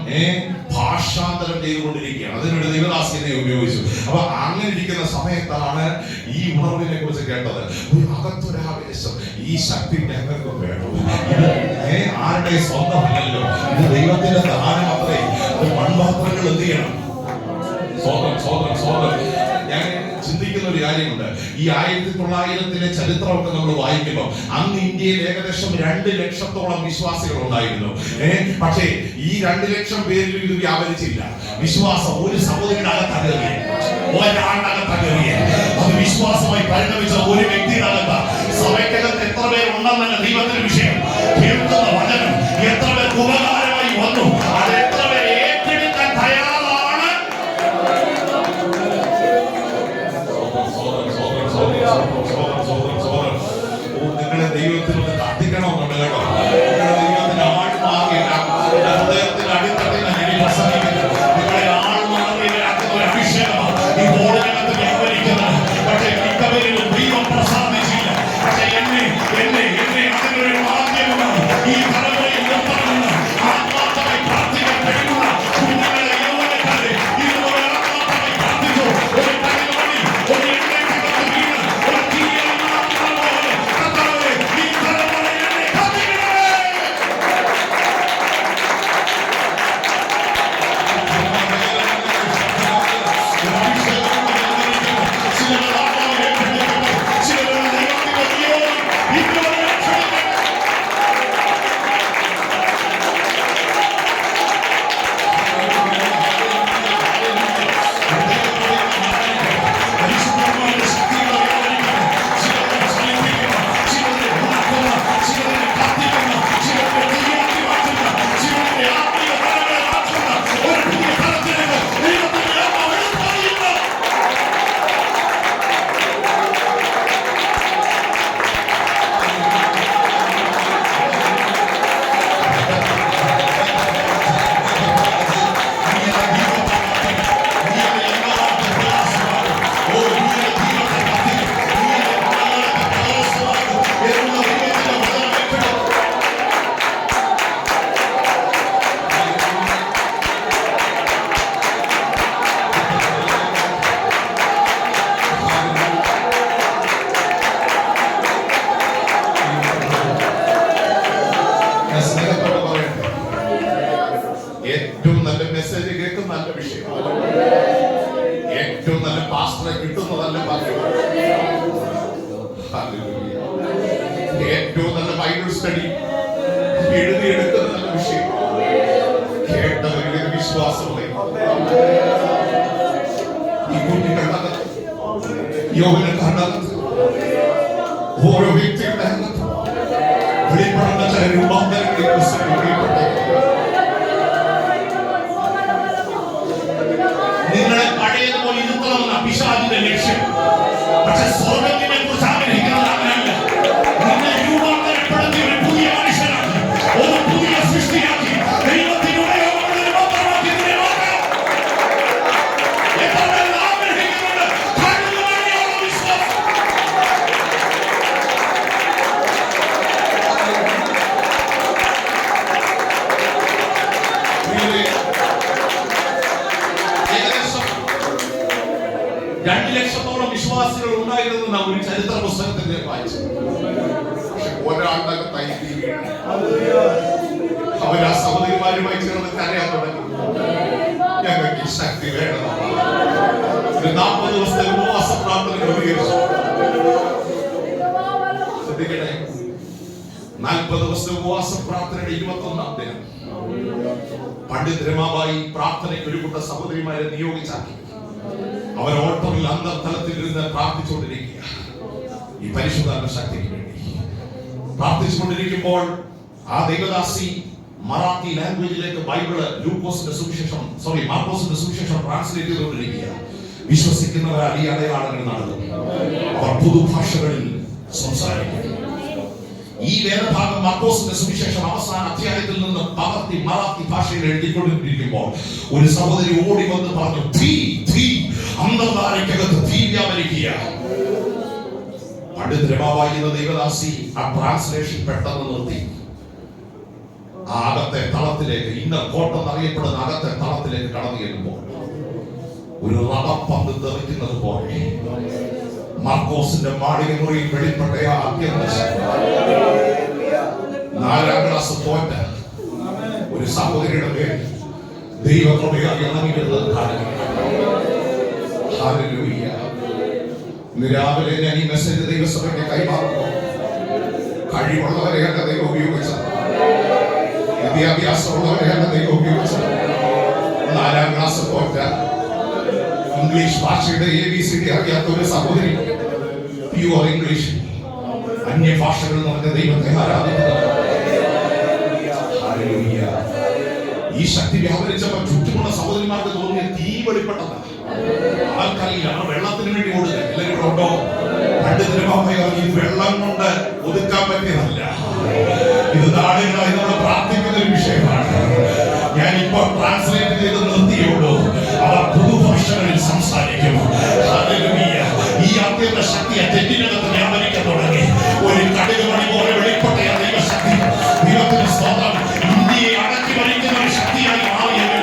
ഭാഷാന്തരം ചെയ്തുകൊണ്ടിരിക്കുകയാണ്. അതിനൊരു ദൈവദാസിയെ ഉപയോഗിച്ചു. അപ്പൊ അങ്ങനെ ഇരിക്കുന്ന സമയത്താണ് ഈ ഉണർവിനെ കുറിച്ച് കേട്ടത്. ഒരു അകത്തൊരാവേശം, ഈ ശക്തി ഞങ്ങൾക്ക് വേണം. ആരുടെ സ്വന്തമല്ലല്ലോ, ഇത് ദൈവത്തിന്റെ ദാനം അത്രേ. മൺപാത്രങ്ങൾ എന്ത് ചെയ്യണം? സ്വന്തം. ഞാൻ ചിന്തിക്കുന്ന ഒരു കാര്യം, കാര്യമുണ്ട്. ഈ 1900 ചരിത്രമൊക്കെ നമ്മൾ വായിക്കുമ്പോൾ അന്ന് ഇന്ത്യയിൽ ഏകദേശം 2 ലക്ഷത്തോളം വിശ്വാസികൾ ഉണ്ടായിരുന്നു. പക്ഷേ ഈ 2 ലക്ഷം പേരിൽ ഇത് വ്യാപരിച്ചില്ല. വിശ്വാസം ഒരു സഹോദരിയുടെ അകത്തകറിയ, ഒരാളുടെ അകത്തകറിയ, അത് വിശ്വാസമായി പരിണമിച്ച ഒരു വ്യക്തിയുടെ അകത്ത്. സഭയ്ക്കകത്ത് എത്ര പേരുണ്ടെന്നല്ല ദൈവത്തിന്റെ വിഷയം. കേൾക്കുന്ന വചനം എത്ര പേർക്ക് ഉപകാരമായി വന്നു, അത് എത്ര പേർ ഏറ്റെടുക്കാൻ തയ്യാറാണ്. നിങ്ങളെ ദൈവത്തിൽ ഒന്ന് കത്തിക്കണമെന്നുണ്ട് കേട്ടോ. നിങ്ങളുടെ ദൈവത്തിന്റെ ആട് മാറിയില്ല, ഹൃദയത്തിന്റെ അടിത്തട്ടിൽ എനിക്ക് പ്രസംഗിക്കുന്നു. നിങ്ങളെ ആട് മാറിയിലാക്കുന്ന ഒരു അഭിഷേകമാണ് ഈ ബോർഡിനകത്ത് വ്യാപരിക്കുന്നത്. പക്ഷേ മിക്കവരിലും ദൈവം പ്രസാദിച്ചില്ല. പക്ഷേ എന്നെ അതിനൊരു മാധ്യമമാണ് ഈ തലമുറയിൽ നിർത്തണമെന്ന് ആത്മാർത്ഥമായി പ്രാർത്ഥിക്കാൻ കഴിയുന്ന കുഞ്ഞുങ്ങളെ യൗവനക്കാരെ ഇതുപോലെ ആത്മാർത്ഥമായി പ്രാർത്ഥിച്ചു. ഒരു കല്ലുമണി ഒരു എണ്ണയ്ക്കകത്ത് വീണ് ഒരു തീയിൽ നാട്ടുന്ന പോലെ കർത്താവേ, ഈ തലമുറ എന്നെ കത്തിക്കണമേ. ചിലർ ആത്മാവിനെ ഏറ്റെടുക്കട്ടെ, ചിലർ ദൈവത്തിന്റെ നിയോഗം ഇതുവരെ ഏറ്റെടുക്കട്ടെ. പരിശുദ്ധാത്മാവിന്റെ ശക്തികളെ വ്യാപരിക്കട്ടെ. ചിലരെ ചലിപ്പിക്കുന്ന, ചിലരെ ഉണക്കുന്ന, ചിലരെ കത്തിക്കുന്ന, ചിലരെ തീയാക്കി മാറ്റുന്ന, ചിലരെ ആത്മീയ ഫലങ്ങളെ മാറ്റുന്ന ഒരു പുതിയ തലത്തിലേക്ക് ദൈവത്തിന്റെ ആത്മാവ് എടുത്തറിയുന്നു. ഏറ്റവും നല്ല മെസ്സേജ് കേൾക്കുന്ന നല്ല വിഷയം, ഏറ്റവും നല്ല പാസ്റ്ററെ കിട്ടുന്ന നല്ല ഭാഗ്യം, ഏറ്റവും നല്ല ബൈബിൾ സ്റ്റഡി എഴുതിയെടുക്കുന്ന നല്ല വിഷയം, കേട്ടവരുടെ വിശ്വാസമുള്ള ഈ കുഞ്ഞുങ്ങളുടെ അകത്ത്, യൗവനക്കാരുടെ ഓരോ വ്യക്തിയുടെ അകത്ത് വെളിപ്പെടുന്ന ചില രൂപാന്തരങ്ങളെ കുറിച്ച് നിങ്ങളെ പഴയതുപോലെ ഇരുത്തണമെന്ന പിശാചിന്റെ ലക്ഷ്യം. പക്ഷെ സ്വർഗത്തിനെ കുറിച്ച് ആഗ്രഹിക്കുന്നത് അങ്ങനെയല്ല. നിന്നെ രൂപാന്തരപ്പെടുത്തി ഒരു പുതിയ മനുഷ്യനാക്കി, ഒരു പുതിയ സൃഷ്ടിയാക്കി ദൈവത്തിലൂടെ മാത്രമാക്കി ഇതിനെ നോക്കാം. എത്ര പേർ ആഗ്രഹിക്കുന്നുണ്ട് കണ്ണുമണിയുള്ള വിശ്വാസം. ഏകദേശം 2 ലക്ഷത്തോളം വിശ്വാസികൾ ഉണ്ടായിരുന്ന ഒരു ചരിത്ര പുസ്തകത്തിൽ വായിച്ചു. പക്ഷെ ഒരാളുടെ അവർ ആ സഹോദരിമാരുമായി ചേർന്ന് കരയാൻ തുടങ്ങി. ഞങ്ങൾക്ക് ഈ ശക്തി വേണം. 40 ദിവസത്തെ ഉപവാസ പ്രാർത്ഥന ക്രമീകരിച്ചു. ശ്രദ്ധിക്കട്ടെ, 40 ദിവസത്തെ ഉപവാസ പ്രാർത്ഥനയുടെ 21-ാം ദിനം പണ്ഡിത് രമാബായി പ്രാർത്ഥനയ്ക്ക് ഒരു കൂട്ട സഹോദരിമാരെ നിയോഗിച്ചാക്കി. അവർ ഓട്ടമിൽ അന്തർതലത്തിൽ ഇരുന്ന് പ്രാർത്ഥിച്ചുകൊണ്ടിരിക്കുക. ഈ പരിശുദ്ധാത്മ ശക്തിക്ക് വേണ്ടി പ്രാർത്ഥിച്ചുകൊണ്ടിരിക്കുമ്പോൾ ആ ദൈവദാസി മറാത്തി ലാംഗ്വേജിലേക്ക് ബൈബിള് മാർക്കോസിന്റെ സുവിശേഷം ട്രാൻസ്ലേറ്റ് ചെയ്തുകൊണ്ടിരിക്കുക. വിശ്വസിക്കുന്നവരാൽ ഈ അടയാളങ്ങൾ നടത്തും. അവർ പുതുഭാഷകളിൽ സംസാരിക്കും. ഈ വേദഭാഗം മാർക്കോസിന്റെ സുവിശേഷം അവസാന അധ്യായത്തിൽ നിന്ന് പകർത്തി മറാത്തി ഭാഷയിൽ എഴുതിക്കൊണ്ടിരിക്കുമ്പോൾ ഒരു സഹോദരി ഓടി വന്ന് പറഞ്ഞു, തീ അന്ധകാരയ്ക്കകത്ത് തീ വ്യാപരിക്കുക. പണ്ഡിത് രമാബായി എന്ന ദൈവദാസി ആ ട്രാൻസ്ലേഷൻ പെട്ടെന്ന് നിർത്തി. ആ അകത്തെ തളത്തിലേക്ക്, ഇന്നർ കോട്ടം എന്നറിയപ്പെടുന്ന അകത്തെ തളത്തിലേക്ക് കടന്നു ചെല്ലുമ്പോൾ ഒരു റബപ്പന്ത് തെറിക്കുന്നത് പോലെ മാർക്കോസിന്റെ മാളിക മുറിയിൽ വെളിപ്പെട്ട ആദ്യം 4ാം ക്ലാസ് തോറ്റ ഒരു സഹോദരിയുടെ പേര് ദൈവകൃപയാൽ ഇണങ്ങി വരുന്നത് കാണുക. ഹല്ലേലൂയ. ഇന്ന് രാവിലെ ഞാൻ ഈ മെസ്സേജ് ദൈവസഭയ്ക്ക് കൈമാറുമ്പോൾ കഴിവുള്ളവരെയാണ് ദൈവം ഉപയോഗിച്ചത്, വിദ്യാഭ്യാസമുള്ളവരെയാണ് ദൈവം ഉപയോഗിച്ചത്. 4ാം ക്ലാസ് തോറ്റ ഇംഗ്ലീഷ് ഭാഷയുടെ ABCD അറിയാത്ത ഒരു സഹോദരി പ്യുവർ ഇംഗ്ലീഷ് അന്യഭാഷകൾ നിറഞ്ഞ ദൈവത്തെ ആരാധിക്കുന്നു. ഈ ശക്തി വ്യാപരിച്ചപ്പോൾ ചുറ്റുമുള്ള സഹോദരിമാർക്ക് തോന്നിയ തീ വെളിപ്പെട്ടതാണ്. ആൾക്കറിയില്ല, ആ വെള്ളത്തിന് വേണ്ടി ഓടുക. എല്ലാവരും ഉണ്ടോ? ഈ വെള്ളം കൊണ്ട് ഒതുക്കാൻ പറ്റിയതല്ല. ഇത് നാടുകളായി നമ്മൾ പ്രാർത്ഥിക്കുന്ന ഒരു വിഷയമാണ്. ഞാൻ ഇപ്പോൾ ട്രാൻസ്ലേറ്റ് ചെയ്ത് നിർത്തിയുള്ളൂ. അവർ പുതുഭാഷകളിൽ സംസാരിക്കും. ഈ അത്യന്ത ശക്തിയെ തെറ്റിനകത്ത് വ്യാപരിക്കാൻ തുടങ്ങി. ഒരു കടുക് മണി പോലെ വെളിപ്പെട്ട ദൈവശക്തി, ദൈവത്തിന്റെ സ്വന്തം ഇന്ത്യയെ അടക്കി ഭരിക്കുന്ന ഒരു ശക്തിയായി മാറിയെങ്കിൽ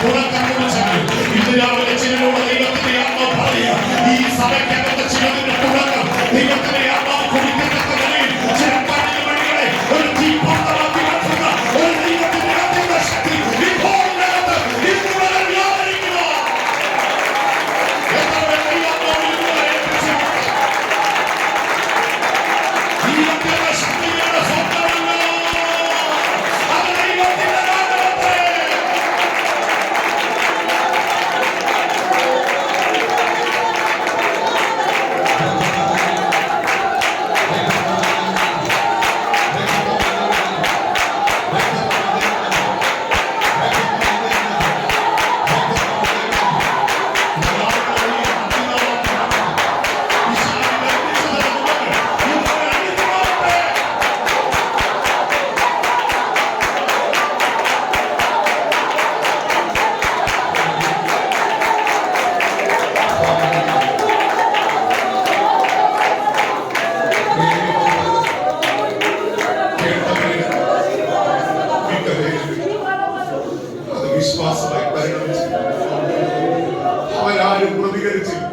തുടക്കം കുറിച്ചെങ്കിൽ ഇന്ന് രാവിലെ ചിലരോട് ദൈവത്തിന്റെ ആത്മാവ് പറയുക, ഈ സഭയ്ക്കകത്ത് ചിലതിന്റെ തുടക്കം ദൈവത്തിന്റെ ആത്മാവ് കുടിക്കത്തക്ക നിലയിൽ ചില കടുക് മണികളെ ഒരു തീപാത്രമാക്കി മാറ്റുന്ന ഒരു ദൈവത്തിന്റെ അത്യന്ത ശക്തി ഇപ്പോൾ വ്യാപരിക്കുന്നു. ഈ അത്യന്ത ശക്തിയുടെ സ്വന്തമല്ല, അത് ദൈവത്തിന്റെ നാമത്തെ. അത് വിശ്വാസമായി പരിണമിച്ചു. അവരാരും പ്രതികരിച്ചില്ല,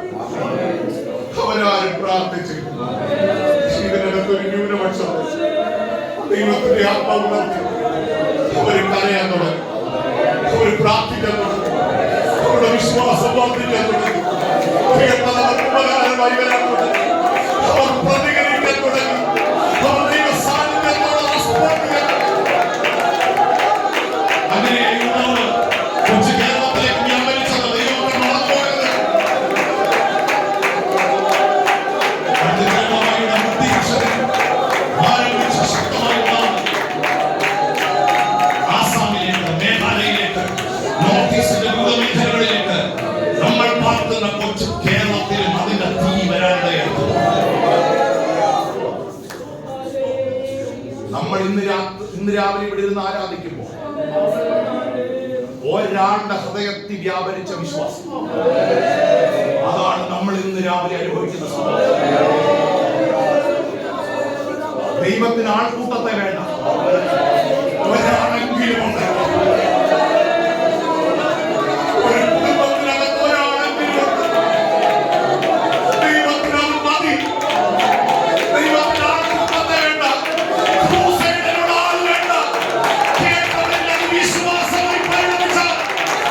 അവരാരും പ്രാർത്ഥിച്ചില്ല. ഇതിനകത്തൊരു ന്യൂനപക്ഷം ദൈവത്തിന്റെ ആത്മാവ് നടത്തി. അവര് കരയാൻ തുടങ്ങി, അവര് പ്രാർത്ഥിക്കാൻ തുടങ്ങി, അവരുടെ വിശ്വാസം വർദ്ധിക്കാൻ തുടങ്ങി. കേട്ടതവർക്ക് ഉപകാരമായി വരാൻ തുടങ്ങി. അവർ പ്രതികരിക്കാൻ തുടങ്ങി. അവർ ദൈവ സാന്നിധ്യത്തോട് ആസ്പദിക്കാൻ തുടങ്ങി. അങ്ങനെ കൊച്ചു കേരളത്തിലേക്ക് വ്യാപരിച്ചത് ദൈവത്തെ മറന്നുപോയത്. ആരംഭിച്ച ശക്തമായ ആസാമിലേക്ക്, മേഘാലയയിലേക്ക്, നോർത്ത് ഈസ്റ്റിന്റെ ഭൂമേഖലകളിലേക്ക് നമ്മൾ പാർക്കുന്ന കൊച്ചു കേരളത്തിലും അതിന്റെ തീ വരാനിടയാണ്. നമ്മൾ ഇന്ന് രാവിലെ ഇവിടെ ഇരുന്ന് ആരാധിക്കുമ്പോൾ ഒരാളുടെ ഹൃദയത്തിൽ വ്യാപരിച്ച വിശ്വാസം, അതാണ് നമ്മൾ ഇന്ന് രാവിലെ അനുഭവിക്കുന്ന സംഭവം. ദൈവത്തിന് ആൾക്കൂട്ടത്തെ വേണ്ട, ഒരാളെങ്കിലും ഉണ്ട്. ഒരു കുടുംബത്തിനകത്ത് ഒരാളെങ്കിലും ഉണ്ട്. ദൈവത്തിന് അത് മതി. ദൈവത്തിന് ആൾക്കൂട്ടത്തെ വേണ്ട, ക്രൂസൈഡിനുള്ള ആൾ വേണ്ട. കേട്ടതിൽ അത് വിശ്വാസമായി പരിണമിച്ചാൽ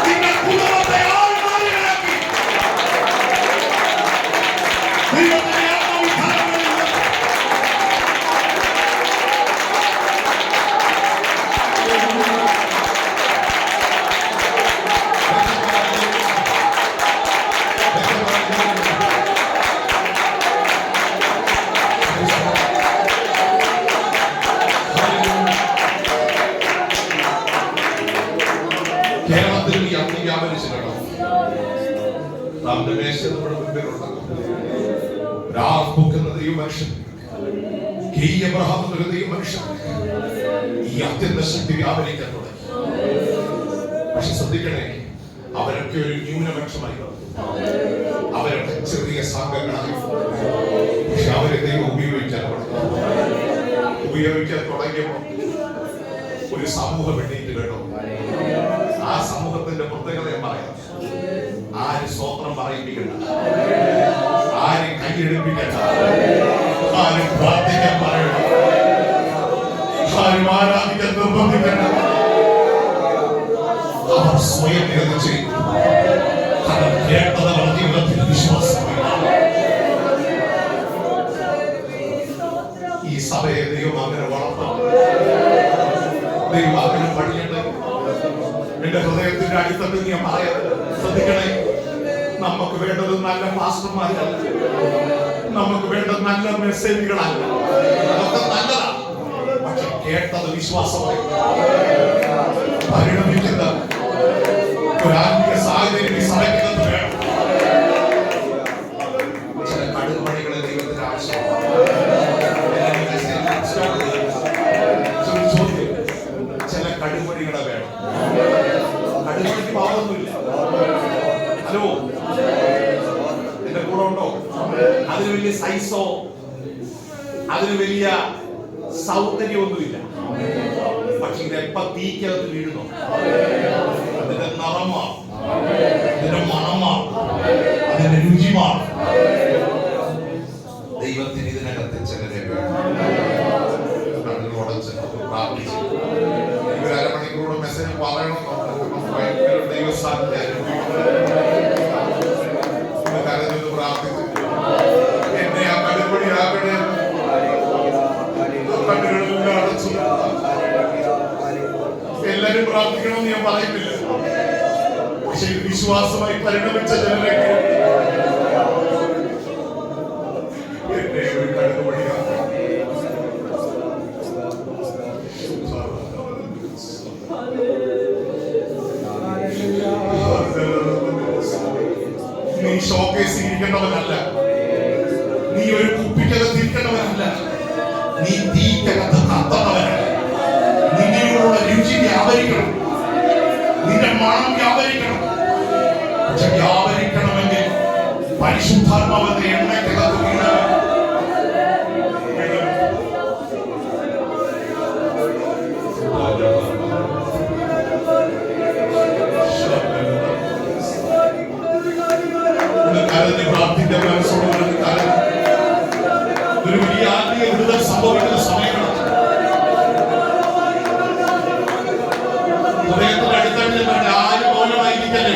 നിങ്ങൾ കുടുംബത്തെ ആൾമാരിലാക്കി. ദൈവത്തിന്റെ കേരളത്തിൽ ഈ അഗ്നി വ്യാപരിച്ചിട്ടുണ്ടോ? നമ്മുടെ മേശ നമ്മുടെ മുൻപിലുണ്ടാകും. ദൈവമനുഷ്യൻ ദൈവമനുഷ്യൻ ഈ അത്യന്ത ശക്തി വ്യാപരിക്കാൻ തുടങ്ങി. പക്ഷെ ശ്രദ്ധിക്കണേ, അവരൊക്കെ ഒരു ന്യൂനപക്ഷമായി, അവരൊക്കെ ചെറിയ സംഘങ്ങളായി. പക്ഷെ അവരെ ദൈവം ഉപയോഗിക്കാൻ തുടങ്ങിയപ്പോൾ ഒരു സമൂഹം എണ്ണീറ്റ് കേട്ടോ. ആ സമൂഹത്തിന്റെ പ്രത്യേകത പറയാം. ആര് സ്തോത്രം പറയിപ്പിക്കണ്ട, ആരും കൈയെടുപ്പിക്കണ്ട, ആരും പ്രാർത്ഥിക്കാൻ പറയണം, ആരും ആരാധിക്കാൻ നിർബന്ധിക്കണ്ട. അവർ സ്വയം ചെയ്തു. കേട്ടത് അവർ ജീവിതത്തിൽ വിശ്വാസമായി. ദൈവവാക്യം പഠിക്കട്ടെ. എന്റെ ഹൃദയത്തിന്റെ അടിത്തട്ടിൽ ഞാൻ പറയാം, ശ്രദ്ധിക്കണേ. നമുക്ക് വേണ്ടത് നല്ല പാസ്റ്റർമാരല്ല, നമുക്ക് വേണ്ടത് നല്ല മെസ്സേജുകളല്ല. അതൊക്കെ നല്ലതാണ്, പക്ഷെ കേട്ടത് വിശ്വാസമായി പരിണമിക്കുന്ന ഒരു ആത്മീയ സാഹചര്യം ഈ സഭയ്ക്കകത്ത് വേണം. ചില കടുകുമണികളെ ദൈവത്തിന് ആവശ്യമാണ്. ചില കടുകുമണികളെ വേണം. കടുകുമണിക്ക് പാവമൊന്നുമില്ല. ഹലോ, എന്റെ കൂടെ ഉണ്ടോ? അതിന് വലിയ സൈസോ അതിന് വലിയ സൗന്ദര്യമൊന്നുമില്ല. പക്ഷെ ഇതെപ്പ തീക്കകത്ത് വീഴുന്നു, അതിന്റെ നിറമാണ്, അതിന്റെ മണമാണ്, അതിന്റെ രുചിമാണ്. ദൈവത്തിന് ഇതിനകത്ത് ചിലരെ കണ്ണുടച്ച് പ്രാർത്ഥിച്ചു. ഒരു അരമണിക്കൂർ മെസ്സേജ് പറയണമെന്നുണ്ട്. ദൈവസ്ഥാനത്തെ കരഞ്ഞൊന്ന് പ്രാർത്ഥിച്ചു. എന്നെ ആ കടുപടിയാകണേ. കണ്ണുകളെല്ലാം അടച്ചു. എല്ലാരും പ്രാർത്ഥിക്കണമെന്ന് ഞാൻ പറയുന്നില്ല, പക്ഷെ വിശ്വാസമായി പരിണമിച്ച ജനങ്ങൾക്ക് എന്നെ ഒരു കടുപടിയാകണം. നീ ഷോക്കേസിൽ ഇരിക്കേണ്ടവനല്ല, നീ ഒരു കുപ്പിക്കകത്ത് ഇരിക്കേണ്ടവനല്ല, നീ തീക്കകത്ത് കത്തണവനല്ല. നിന്നിലുള്ള രുചി വ്യാപരിക്കണം, നിന്റെ മണം വ്യാപരിക്കണം. പക്ഷെ വ്യാപരിക്കണമെങ്കിൽ പരിശുദ്ധാത്മാവിന്റെ എണ്ണയ്ക്കകത്ത് വീണ പ്രാർത്ഥിക്കാൻ മനസ്സോടെ ഒരു വലിയ ആത്മീയ വിടുതൽ സംഭവിക്കുന്ന സമയമാണ്. ഹൃദയത്തിന്റെ അടിത്തട്ടിൽ ആര് മൗനമായിരിക്കല്ലേ?